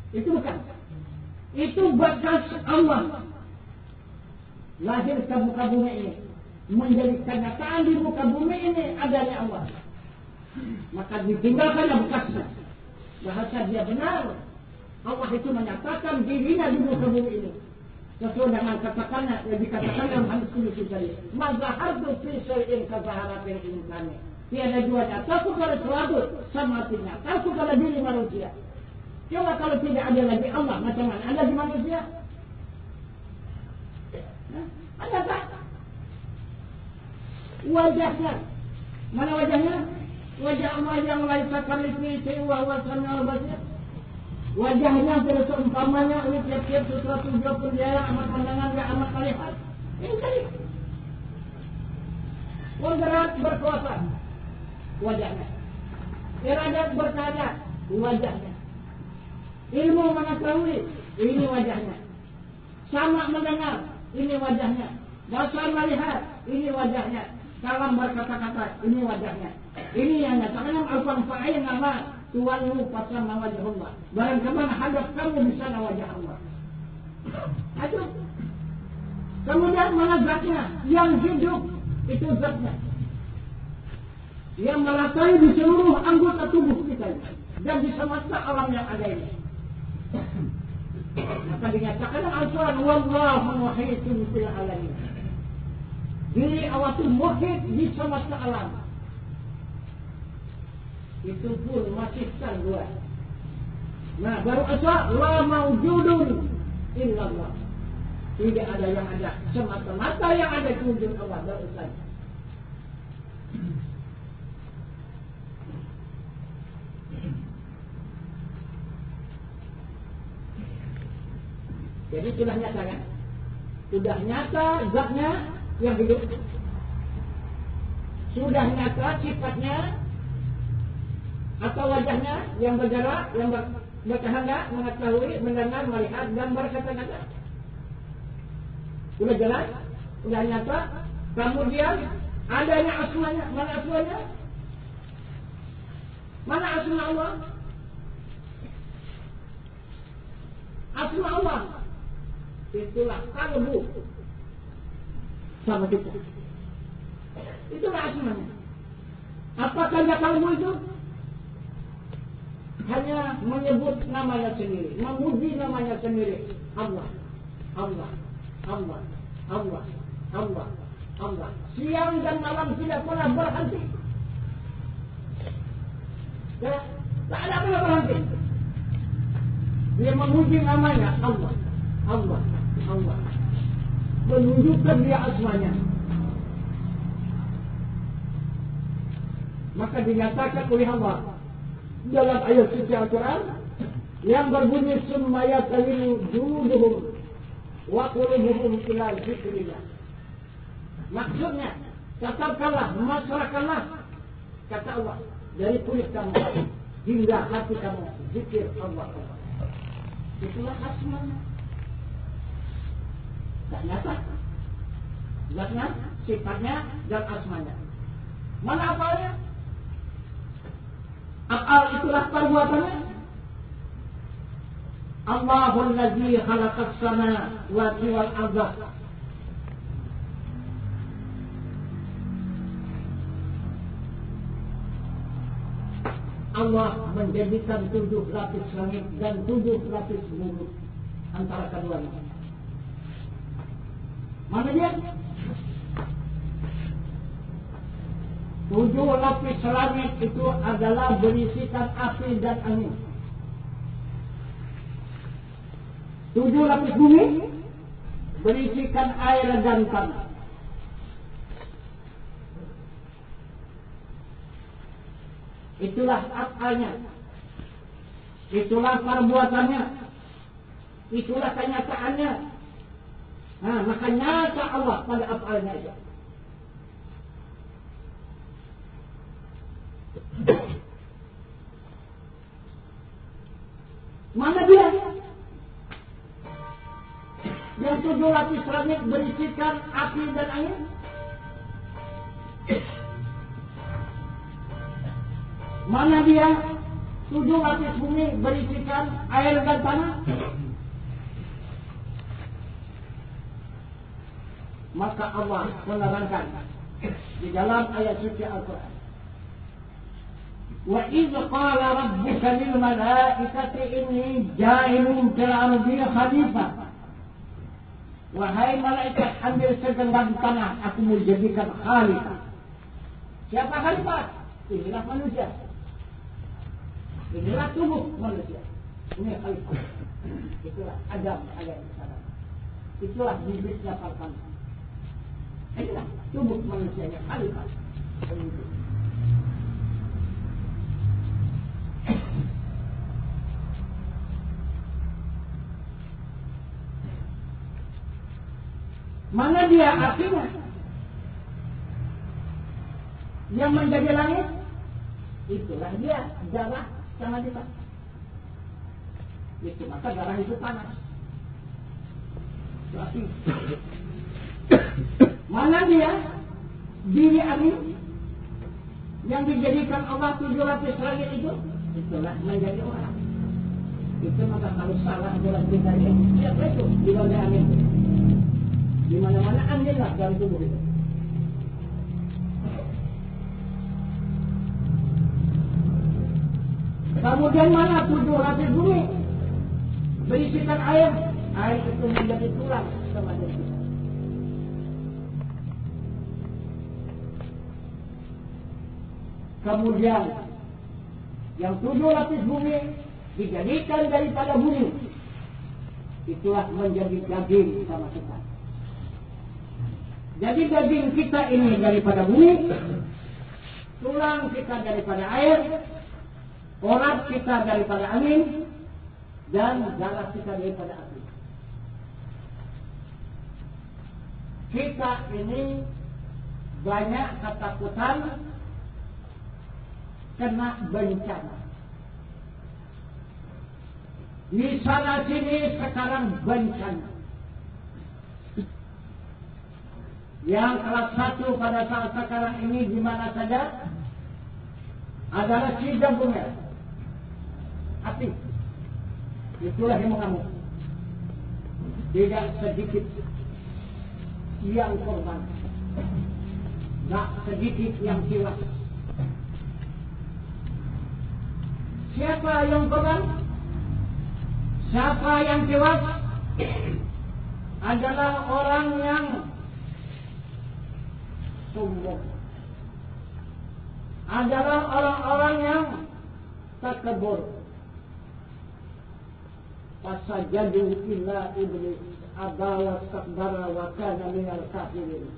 Speaker 1: Itu bukan. Itu bekas Allah. Lahir ke muka bumi ini. Menjadi kenyataan di muka bumi ini adanya Allah. Maka ditinggalkanlah bekasnya. Bahasa dia benar. Allah itu menyatakan dirinya di muka bumi ini. Sesuai dengan katakannya yang dikatakan dalam hadis qudsi tadi. Mazahartu fi syai'in kazaharatil insani. Tiada duanya. Takut kalau sesuatu sama artinya. Takut kalau diri manusia. Coba kalau tidak ada lagi Allah, macam mana? Ada di manusia? Ada tak? wajahnya. Mana wajahnya? Wajah Allah yang laisa kamitslihi syai'un wa huwas samiul basir. Wajahnya seumpamanya ini tiap-tiap sesuatu jauh penjara amat pandangan gak amat melihat. Ini tadi. Berat berkuasa. Wajahnya. Iradat berkehendak. Wajahnya. Ilmu mengetahui. Ini wajahnya. Sama mendengar. Ini wajahnya. Basar melihat. Ini wajahnya. Kalam berkata-kata. Ini wajahnya. Ini yang nyatakan Al-Quran fa'ayin nama tuwanmu pasama wajah Allah. Barang kemana hadap kamu di sana wajah Allah. Itu. Kemudian mana zatnya? Yang hidup itu zatnya. Yang melakai di seluruh anggota tubuh kita dan di semesta alam yang ada ini. Maka dinyatakan Al-Quran wallahu muhitun fil alamin. Diri Allah itu muhit di semesta alam. Itu pun masih dua. Nah, baru asal la maujudun illallah. Tidak ada yang ada, semata-mata yang ada itu wujud Allah baru asal. Jadi sudah nyata kan? Sudah nyata zatnya yang hidup. Sudah nyata sifatnya atau wajahnya yang bergerak, yang berkehendak, mengetahui, mendengar, melihat dan berkata-kata. Sudah jelas, sudah nyata. Kemudian adanya asmanya. Mana asmanya? Mana asma Allah? Asma Allah itulah kalbu sama kita. Itulah asmanya. Apakah dia kalbu itu? Hanya menyebut namanya sendiri, memuji namanya sendiri. Allah, Allah, Allah, Allah, Allah, Allah. Siang dan malam tidak pernah berhenti. Ya, tak ada pernah berhenti. Dia memuji namanya Allah, Allah, Allah. Menunjukkan dia asmanya. Maka dinyatakan oleh Allah dalam ayat suci Al-Quran yang berbunyi summa yatalinu juluduhum wa qulubuhum ila dzikrillah. Maksudnya tetapkanlah, masrahkanlah kata Allah dari kulit kamu hingga hati kamu zikir Allah. Itulah asmanya. Tak nyata. Zatnya, sifatnya dan asmanya. Mana apalnya? Af'al itulah perbuatannya. Allahul ladzi khalaqas samawati wal ardh. Allah menjadikan 7 lapis langit dan 7 lapis bumi antara keduanya. Mana dia? 7 lapis langit itu adalah berisikan api dan angin. 7 lapis bumi berisikan air dan tanah. Itulah af'alnya. Itulah perbuatannya. Itulah kenyataannya. Nah, maka nyata Allah pada af'alnya itu. Mana dia? Yang 7 lapis langit berisikan api dan angin. Mana dia? 7 lapis bumi berisikan air dan tanah. Maka Allah menerangkan di dalam ayat suci Al-Quran. Wa idh qala rabbuka lil malaikati inni ja'ilun fil ardi khalifah. Wahai malaikat, ambil segenggam tanah, aku mau jadikan khalifah. Siapa khalifah? Inilah manusia. Inilah tubuh manusia. Ini khalifah. Itulah Adam alaihissalam. Itulah bibitnya pertama. Inilah tubuh manusia yang khalifah. Mana dia artinya? Yang menjadi langit, itulah dia darah sama kita. Itu maka darah itu panas. Berarti mana dia? Diri angin yang dijadikan Allah 7 lapis langit itu, itulah menjadi orang. Itu maka kalau salah adalah kita yang siapa itu di bawah angin. Di mana-mana angin lah dari tubuh itu. Kemudian mana 7 lapis bumi berisikan air. Air itu menjadi tulang sama kita. Kemudian yang 7 lapis bumi dijadikan daripada bumi. Itulah menjadi daging sama kita. Jadi daging kita ini daripada bumi, tulang kita daripada air, urat kita daripada angin, dan darah kita daripada api. Kita ini banyak ketakutan kena bencana. Di sana sini sekarang bencana. Yang kelas 1 pada saat sekarang ini di mana saja adalah sidang bunga. Api. Itulah yang mengamuk. Tidak sedikit yang korban. Tak sedikit yang tewas. Siapa yang korban? Siapa yang tewas? Adalah orang yang sombong. Adalah orang-orang yang takabur. Fasajadu illa iblis aba wa takbara wa kana minal kafirin.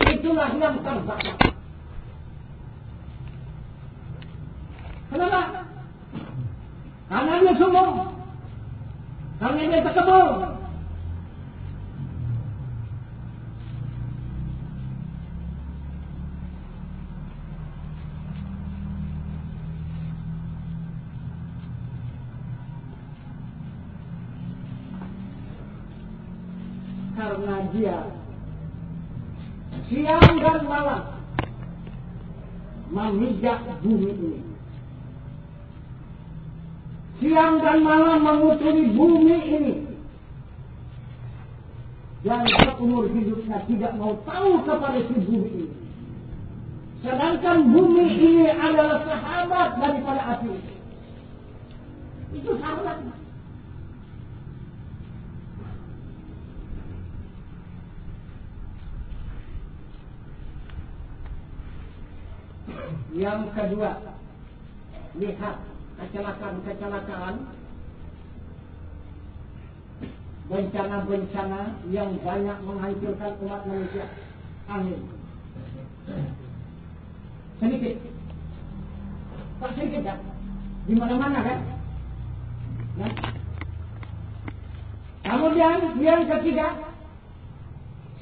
Speaker 1: Itulah yang terbakar. Kenapa? Karena dia sombong. Karena dia takabur. Karena dia siang dan malam memijak bumi ini. Siang dan malam menguturi bumi ini. Dan seumur hidupnya tidak mau tahu kepada si bumi ini. Sedangkan bumi ini adalah sahabat daripada api. Itu sahabat. Yang kedua, lihat kecelakaan-kecelakaan, bencana-bencana yang banyak menghancurkan umat manusia. Amin. Sedikit. Tak sedikit kan? Di mana-mana kan? Nah. Kemudian yang ketiga,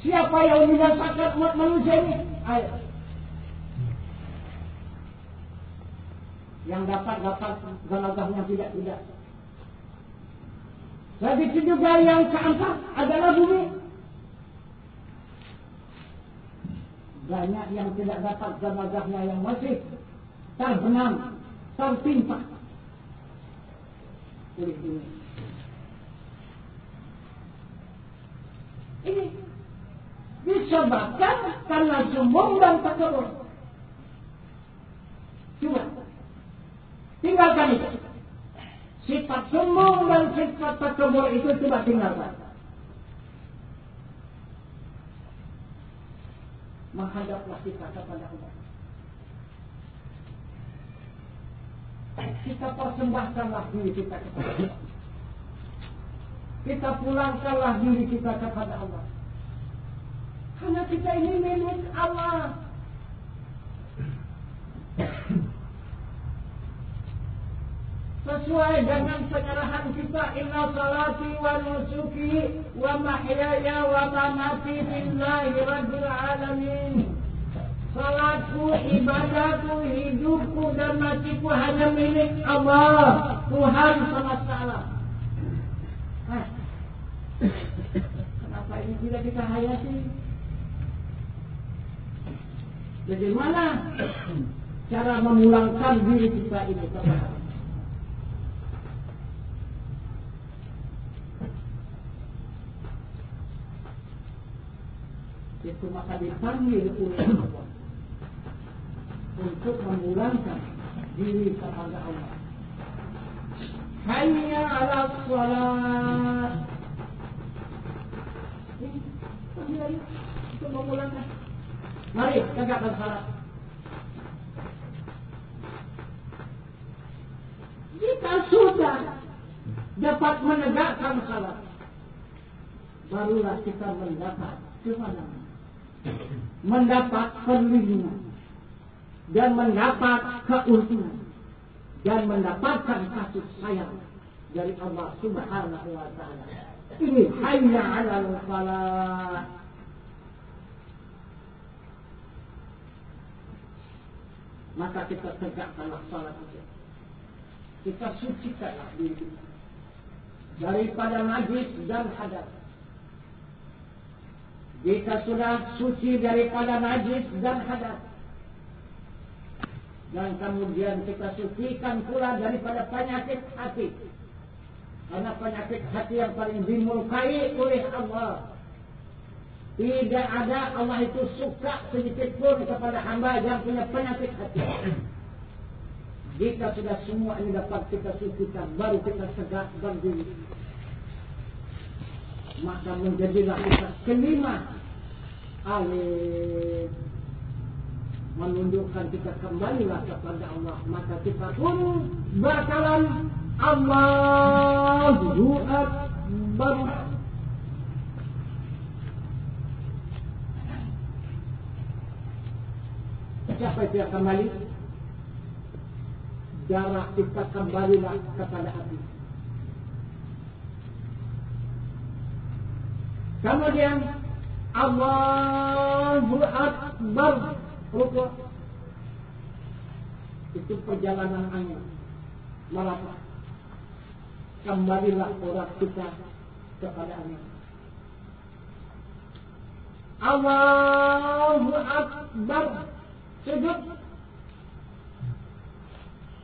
Speaker 1: siapa yang membinasakan umat manusia ini? Ayo. Yang dapat galagahnya tidak. Begitu juga yang keempat adalah bumi. Banyak yang tidak dapat galagahnya yang masih terbenam, tertimpa oleh bumi. Ini disebabkan karena sombong dan takabur. Coba tinggalkan itu. Sifat sombong dan sifat takabur itu coba tinggalkan. Menghadaplah kita kepada Allah. Kita persembahkanlah diri kita kepada Allah. Kita pulangkanlah diri kita kepada Allah. Karena kita ini milik Allah. Sesuai dengan penyerahan kita, inna salati wa nusuki wa mahyaya wa mamati lillahi rabbil alamin. Salatku, ibadahku, hidupku dan matiku hanya milik Allah, Tuhan semesta alam. Kenapa ini tidak kita hayati? Bagaimana cara memulangkan diri kita ini kepada Allah? Itu maka dipanggil oleh Allah untuk memulangkan diri kepada Allah. Hayya 'alas shalah. Ini panggilan untuk memulangkan. Mari tegakkan salat. Jika sudah dapat menegakkan salat, barulah kita mendapat kemenangan, mendapat perlindungan, dan mendapat keuntungan, dan mendapatkan kasih sayang dari Allah Subhanahu wa Ta'ala. Ini hayya 'alal falah. Maka kita tegakkanlah salat itu. Kita sucikanlah diri kita daripada najis dan hadas. Jika sudah suci daripada najis dan hadas, dan kemudian kita sucikan pula daripada penyakit hati. Karena penyakit hati yang paling dimurkai oleh Allah. Tidak ada Allah itu suka sedikit pun kepada hamba yang punya penyakit hati. Jika sudah semua ini dapat kita sucikan, baru kita tegakkan diri. Maka menjadilah kita kelima alif, menunjukkan kita kembalilah kepada Allah. Maka kita pun berkalam Allahu Akbar. Siapa itu yang kembali? Darah kita kembalilah kepada hati. Kemudian Allahu Akbar, rukuk. Itu perjalanan angin merapat. Kembalilah orang kita kepada angin. Allahu Akbar, sujud.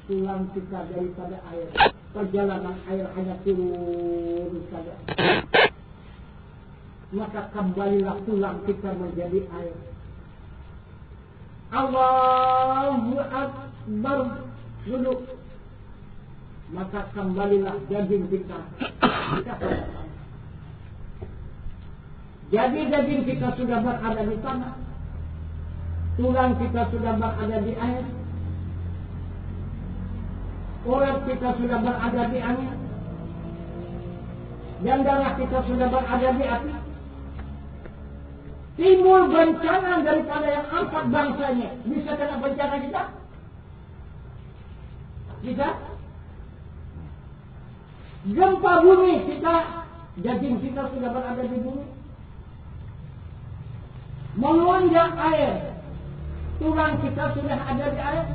Speaker 1: Pulang kita daripada air. Perjalanan air hanya turun saja. Maka kembalilah pulang kita menjadi air. Allahu Akbar, duduk. Maka kembalilah daging kita. Jadi daging kita sudah berada di tanah. Tulang kita sudah berada di air. Urat kita sudah berada di angin. Dan darah kita sudah berada di api. Timbul bencana daripada yang empat bangsanya. Bisa kena bencana kita? Bisa? Gempa bumi kita, daging kita sudah berada di bumi. Melonjak air, tulang kita sudah ada di air.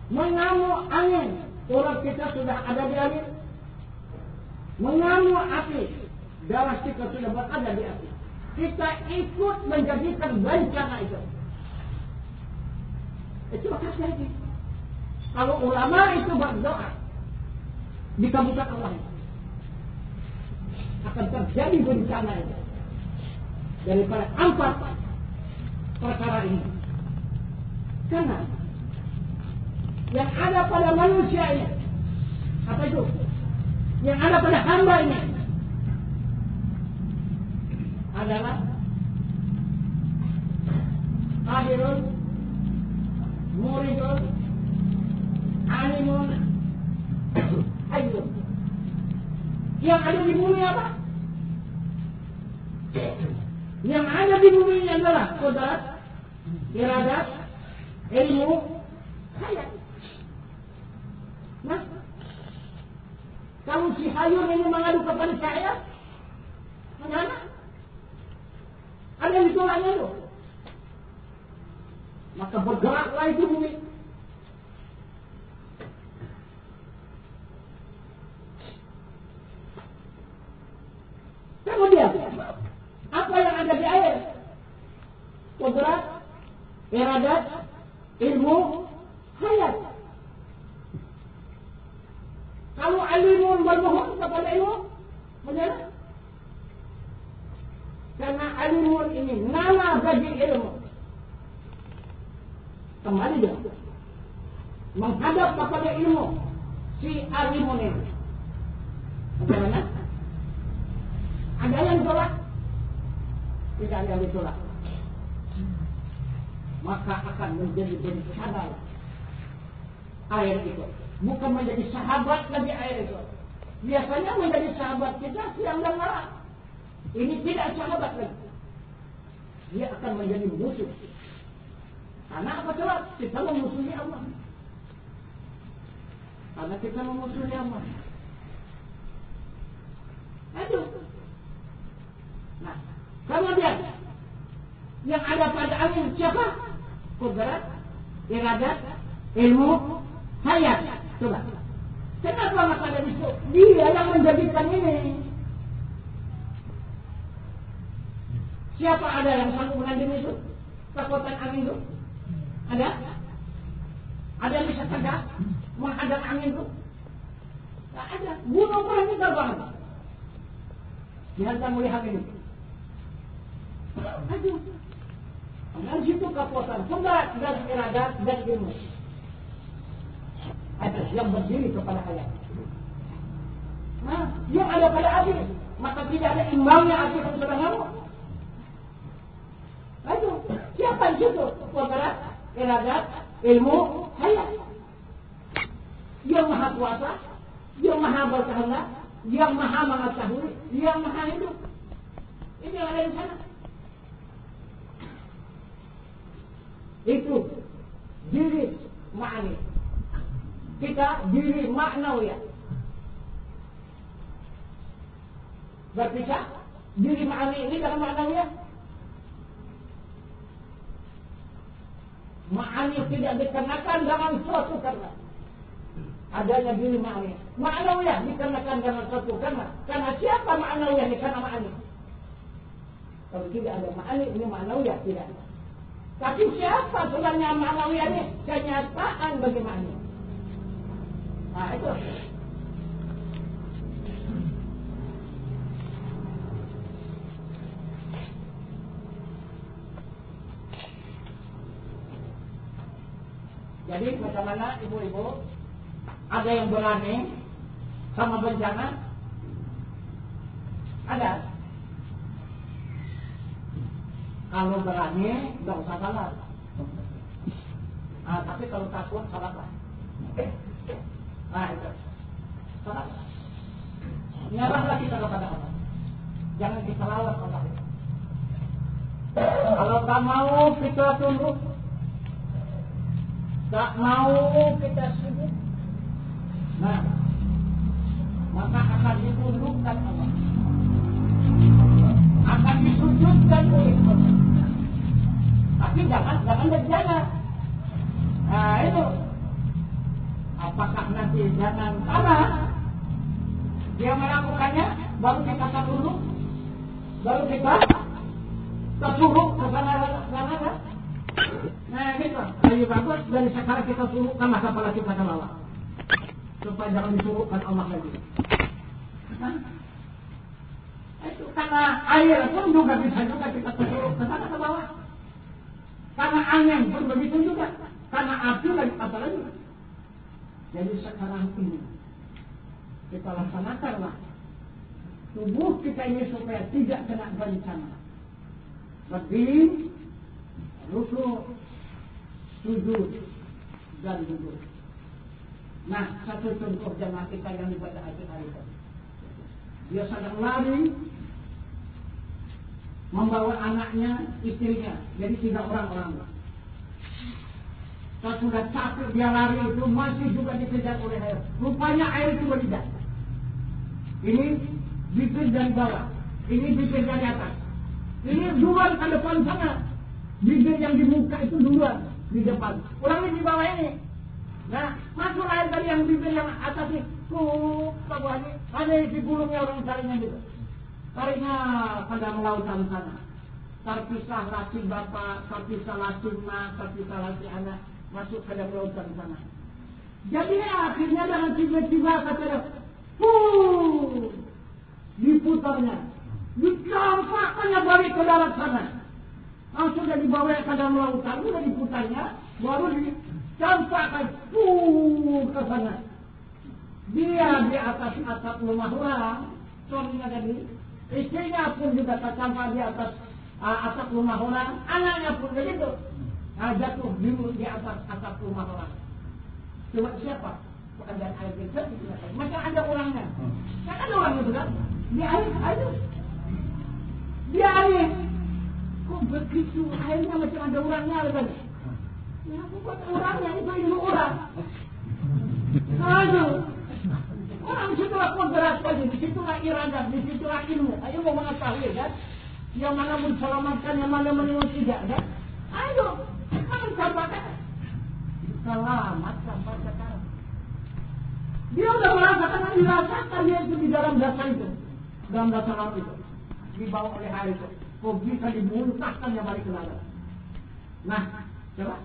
Speaker 1: Mengamuk angin, urat kita sudah ada di angin. Mengamuk api, darah kita sudah berada di api. Kita ikut menjadikan bencana itu. Itu akan terjadi. Kalau ulama itu berdoa, dikabulkan Allah, akan terjadi bencana itu daripada empat perkara ini. Karena yang ada pada manusia ini, apa itu? Yang ada pada hamba ini adalah akhirun, muridun, animun, ayo. Yang ada di bumi apa? Yang ada di bumi ini adalah kodrat, iradat, ilmu, hayat. Nah, kalau si Hayun ini mengadu kepada saya, bagaimana? Ada yang ditolaknya itu. Maka bergeraklah itu bumi. Kemudian, apa yang ada di air? Kodrat, iradat, ilmu, hayat. Kalau alimun berbohong kepada ilmu, bagaimana? Karena alimun ini nama bagi ilmu. Kembali dia menghadap kepada ilmu si alimun ini. Bagaimana? Ada yang tolak? Tidak ada yang ditolak. Maka akan menjadi bencana air itu. Bukan menjadi sahabat lagi air itu. Biasanya menjadi sahabat kita siang dan malam. Ini tidak sahabat lagi. Dia akan menjadi musuh. Karena apa sebab? Kita memusuhi Allah. Karena kita memusuhi Allah. Aduh. Nah, kemudian yang ada pada angin siapa? Kodrat, iradat, ilmu, hayat. Coba. Kenapa maka ada disebut? Dia yang menjadikan ini. Siapa ada yang sanggup menanding itu? Kekuatan angin itu? Ada? Ada yang bisa tegak menghadap angin itu? Tak ada. Gunung pernah tinggal banget. Dihantam oleh angin itu. Aduh. Dan situ kekuatan kodrat dan iradat dan ilmu. Ada yang berdiri kepada hayat. Nah, yang ada pada api, maka tidak ada imbangnya api yang sedang ngamuk. Aduh, siapa di situ? Kodrat, iradat, ilmu, hayat. Yang maha kuasa, yang maha berkehendak, yang maha mengetahui, yang maha hidup. Ini yang ada di sana. Itu diri ma'ani. Kita diri maknawiyah. Berpisah diri ma'ani ini dalam maknawiyah. Ma'ani tidak dikenakan dengan suatu karena. Adanya diri ma'ani. Maknawiyah dikenakan dengan suatu karena. Karena siapa maknawiyah ini? Karena ma'ani. Kalau tidak ada ma'ani, ini maknawiyah tidak ada. Tapi siapa sebenarnya maknawiyah ini? Kenyataan bagi ma'ani. Nah itu. Jadi bagaimana ibu-ibu? Ada yang berani sama bencana? Ada. Kalau berani, nggak usah salah. Tapi kalau takut, salahlah. Nah itu. Salah. Nyerahlah kita kepada Allah. Jangan kita lawan Allah. Kalau tak mau kita tunduk, tak mau kita sibuk, nah maka akan ditundukkan Allah. Akan disujudkan oleh Allah. Tapi jangan berjalan. Nah itu. Apakah nanti jangan salah dia melakukannya, baru kita tunduk, baru kita suruh ke sana. Nah gitu, lebih bagus dari sekarang kita suruhkan masa kepala kita ke bawah, supaya jangan disuruhkan Allah lagi. Nah, itu karena air pun juga bisa juga kita suruh ke sana ke bawah. Karena angin pun begitu juga, karena api lagi apa lagi. Jadi sekarang ini kita laksanakanlah tubuh kita ini supaya tidak kena bencana. Berdiri, rukuk, sujud, dan duduk. Nah, satu contoh jemaah kita yang ibadah haji hari ini. Dia sedang lari, membawa anaknya, istrinya, jadi 3 orang. Kalau sudah capek dia lari itu masih juga dikejar oleh air. Rupanya air itu berbeda. Ini bibir dari bawah, ini bibir dari atas. Ini duluan ke depan sana. Bibir yang di muka itu duluan di depan. Orangnya di bawah ini. Nah, masuk air dari yang bibir yang atas ini. Ke bawah ini. Ada di gulungnya orang carinya gitu. Carinya pada lautan sana. Terpisah laki bapak, terpisah laki mak, terpisah laki anak. Masuk ke dalam lautan sana. Jadi akhirnya dengan tiba-tiba kata dia, diputarnya, dicampakkannya balik ke darat sana. Langsung sudah dibawa ke dalam lautan, sudah diputarnya, baru dicampakkan ke sana. Dia di atas atap rumah orang, suaminya tadi, istrinya pun juga tercampak di atas atap rumah orang, anaknya pun begitu. Jatuh di atas atap rumah orang. Coba siapa? Ada air besar di belakang. Macam ada orangnya. Kan ada orangnya juga. Di air, ayo. Di air. Kok begitu airnya macam ada orangnya kan? Ya bukan orangnya, itu ilmu orang. Aduh. Orang situlah kodrat tadi, disitulah iradah, disitulah ilmu. Ayo mau mengetahui kan? Yang mana menselamatkan, yang mana menurut tidak kan? Ayo. Kan sampaikan selamat sampai sekarang. Dia udah merasakan, dirasakan dia itu di dalam dasar itu, dalam dasar laut itu, dibawa oleh air itu. Kok bisa dimuntahkan yang balik ke darat? Nah, coba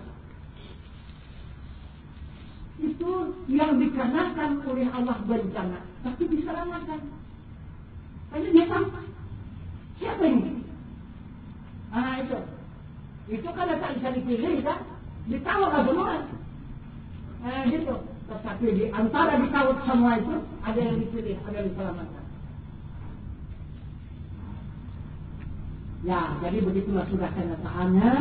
Speaker 1: itu yang dikarenakan oleh Allah berencana, tapi diselamatkan. Hanya dia sampai. Siapa ini? Itu. Itu kan tak bisa dipilih kan? Ditawar lah semua. Gitu. Tetapi di antara ditawar semua itu ada yang dipilih, ada yang diselamatkan. Ya, jadi begitulah sudah kenyataannya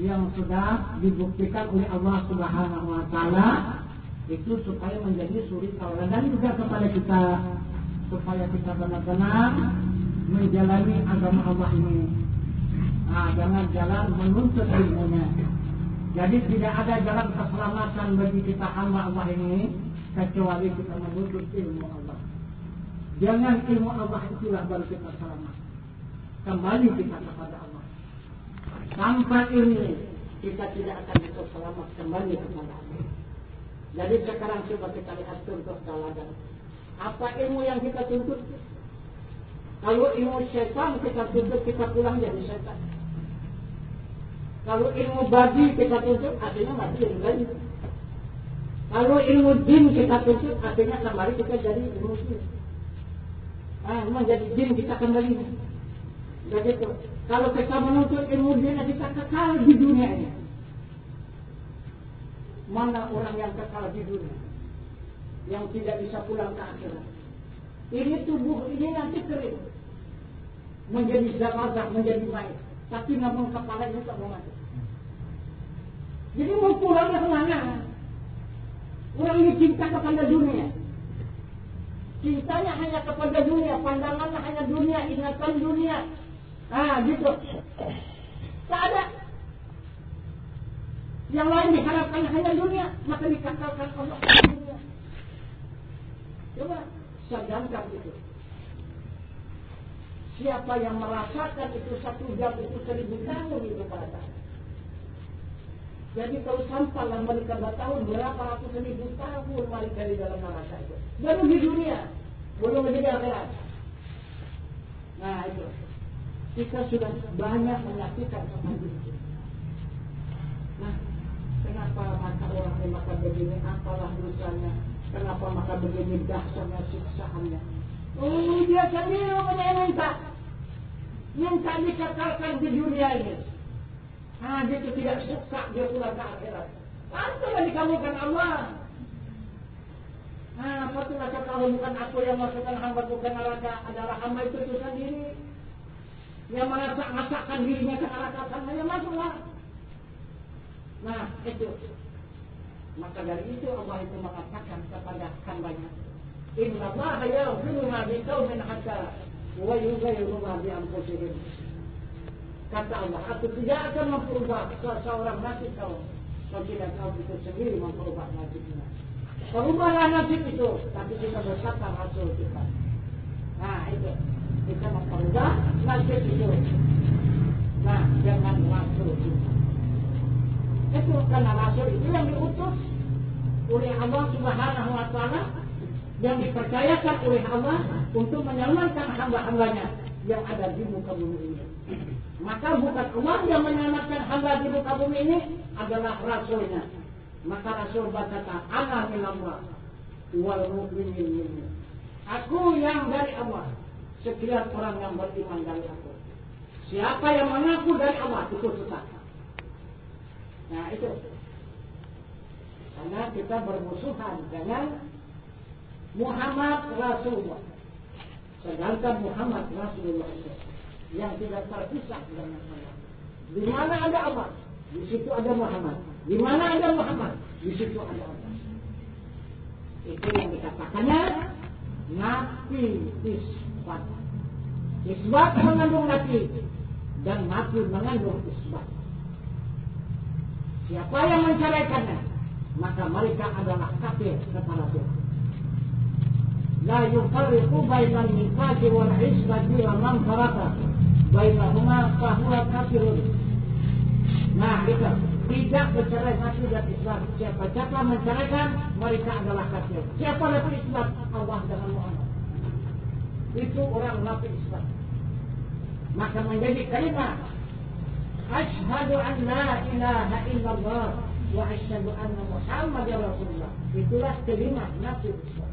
Speaker 1: yang sudah dibuktikan oleh Allah Subhanahu wa taala itu supaya menjadi suri tauladan dan juga kepada kita supaya kita benar-benar menjalani agama Allah ini. Jangan jalan menuntut ilmunya. Jadi tidak ada jalan keselamatan bagi kita hamba Allah ini kecuali kita menuntut ilmu Allah. Dengan ilmu Allah itulah baru kita selamat. Kembali kita kepada Allah. Tanpa ilmu kita tidak akan bisa selamat kembali kepada Allah. Jadi sekarang coba kita lihat contoh teladan. Apa ilmu yang kita tuntut? Kalau ilmu syaitan kita tuntut, kita pulang jadi syaitan. Kalau ilmu babi kita tuntut, artinya mati jadi babi. Kalau ilmu jin kita tuntut, artinya kembali kita jadi ilmu jin. Menjadi jin kita kembali. Begitu. Kalau kita menuntut ilmu jin, kita kekal di dunia ini. Mana orang yang kekal di dunia, yang tidak bisa pulang ke akhirat? Ini tubuh ini nanti kering, menjadi zamazah, menjadi mayat. Tapi namun kepala itu tak mau mati. Jadi mau pulangnya kemana? Orang ini cinta kepada dunia. Cintanya hanya kepada dunia, pandangannya hanya dunia, ingatan dunia. Gitu. Tak ada. Yang lain diharapkan hanya dunia, maka dikatakan Allah dunia. Coba sadangkan itu. Siapa yang merasakan itu 1 jam itu 1000 tahun itu kata. Jadi kalau sampailah mereka bertahun berapa ratus ribu tahun mereka di dalam neraka itu. Baru di dunia, belum menjadi akhirat. Nah itu, kita sudah banyak menyaksikan tentang itu. Nah, kenapa maka orang yang maka begini? Apalah dosanya? Kenapa maka begini dahsyatnya siksaannya? Dia sendiri minta dikekalkan di dunia ini. Dia itu tidak suka dia pulang ke akhirat. Pantaslah dikabulkan Allah. Patutlah kalau bukan aku yang masukkan hamba ke neraka, adalah hamba itu sendiri yang masakkan dirinya ke neraka sana, yang masuklah. Nah itu. Maka dari itu Allah itu mengatakan kepada hambanya, Inna Allah yaghfiru ma biqaumin hatta wa yughayyiru ma bi anfusihim. Kata Allah, aku tidak akan memperubah seorang nasib kau tidak kau itu sendiri memperubah nasibnya. Perubahlah nasib itu, tapi kita bersama Rasul kita. Nah itu, kita memperubah nasib itu. Nah, jangan Rasul kita. Itu karena Rasul itu yang diutus oleh Allah Subhanahu wa Ta'ala, yang dipercayakan oleh Allah untuk menyelamatkan hamba-hambanya yang ada di muka bumi ini. Maka bukan Allah yang menyelamatkan hamba di muka bumi ini, adalah Rasulnya. Maka Rasul berkata, ana minallah wal mu'minin minni. Aku yang dari Allah, sekian orang yang beriman dari aku. Siapa yang mengaku dari Allah itu sesat. Nah itu. Karena kita bermusuhan dengan Muhammad Rasulullah. Sedangkan Muhammad Rasulullah itu yang tidak terpisah dengan Allah. Di mana ada Allah, di situ ada Muhammad. Di mana ada Muhammad, di situ ada Allah. Itu yang dikatakannya nafi isbat. Isbat mengandung nafi dan nafi mengandung isbat. Siapa yang menceraikannya, maka mereka adalah kafir kepada Tuhan. La yufarriqu bainal nikahi wal isbati wa man faraka bainahuma fa huwa kafirun. Nah, itu tidak bercerai nafi dan isbat. Siapa menceraikan, mereka adalah kafir. Siapa nafi isbat? Allah dengan Muhammad. Itu orang nafi isbat. Maka menjadi kalimat asyhadu an la ilaha illallah wa asyhadu anna Muhammadar Rasulullah. Itulah kalimat nafi isbat.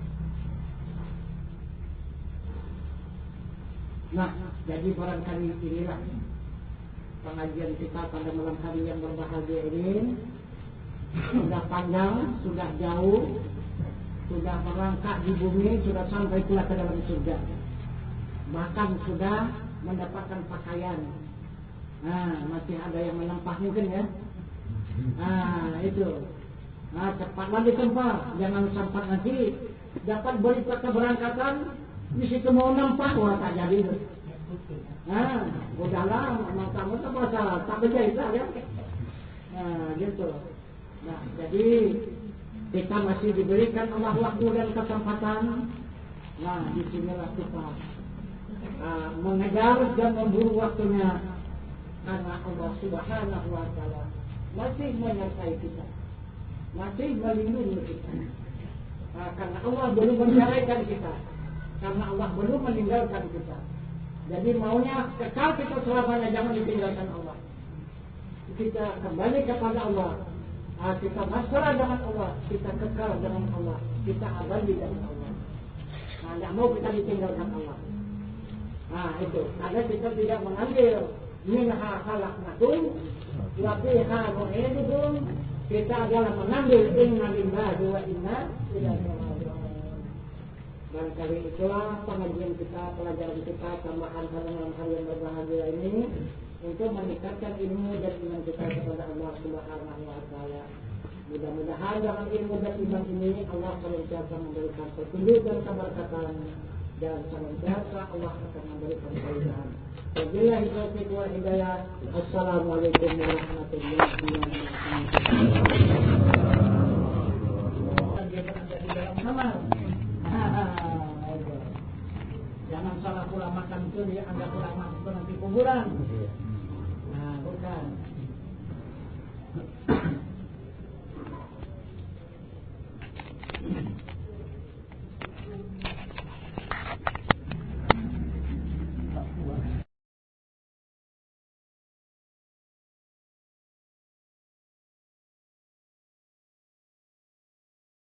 Speaker 1: Nah, jadi barangkali inilah pengajian kita pada malam hari yang berbahagia ini. Sudah panjang, sudah jauh, sudah merangkak di bumi, sudah sampai pula ke dalam surga. Bahkan sudah mendapatkan pakaian. Nah, masih ada yang menempah mungkin ya. Nah, itu. Nah, cepatlah ditempah, jangan sampai nanti dapat berita keberangkatan di situ mau nempah, wah tak jadi. Nah, udahlah, memang kamu tak masalah, tak berjaya ya. Nah, gitu. Nah, jadi kita masih diberikan Allah waktu dan kesempatan. Nah, di sinilah kita mengejar dan memburu waktunya, karena Allah Subhanahu wa Ta'ala masih menyertai kita, masih melindungi kita. Karena Allah belum menceraikan kita, karena Allah belum meninggalkan kita. Jadi maunya kekal kita selamanya, jangan ditinggalkan Allah. Kita kembali kepada Allah, kita masrah dengan Allah, kita kekal dengan Allah, kita abadi dengan Allah. Nah, tidak mau kita ditinggalkan Allah. Nah itu, karena kita tidak mengambil minha khalaqnakum wa fiha nu'idukum. Kita adalah mengambil inna lillahi wa inna ilaihi raji'un. Dan kali itulah pengajian kita, pelajaran kita, tambahan pada malam hari yang berbahagia ini, untuk meningkatkan ilmu dan iman kita kepada Allah Subhanahu wa Ta'ala. Mudah-mudahan dengan ilmu dan iman ini Allah senantiasa memberikan petunjuk dan keberkatan, dan senantiasa Allah akan memberikan kebaikan. Wabillahi taufiq wal hidayah. Assalamualaikum warahmatullahi wabarakatuh. Jangan salah pula makan itu dianggap ulama itu nanti kuburan. Nah, bukan.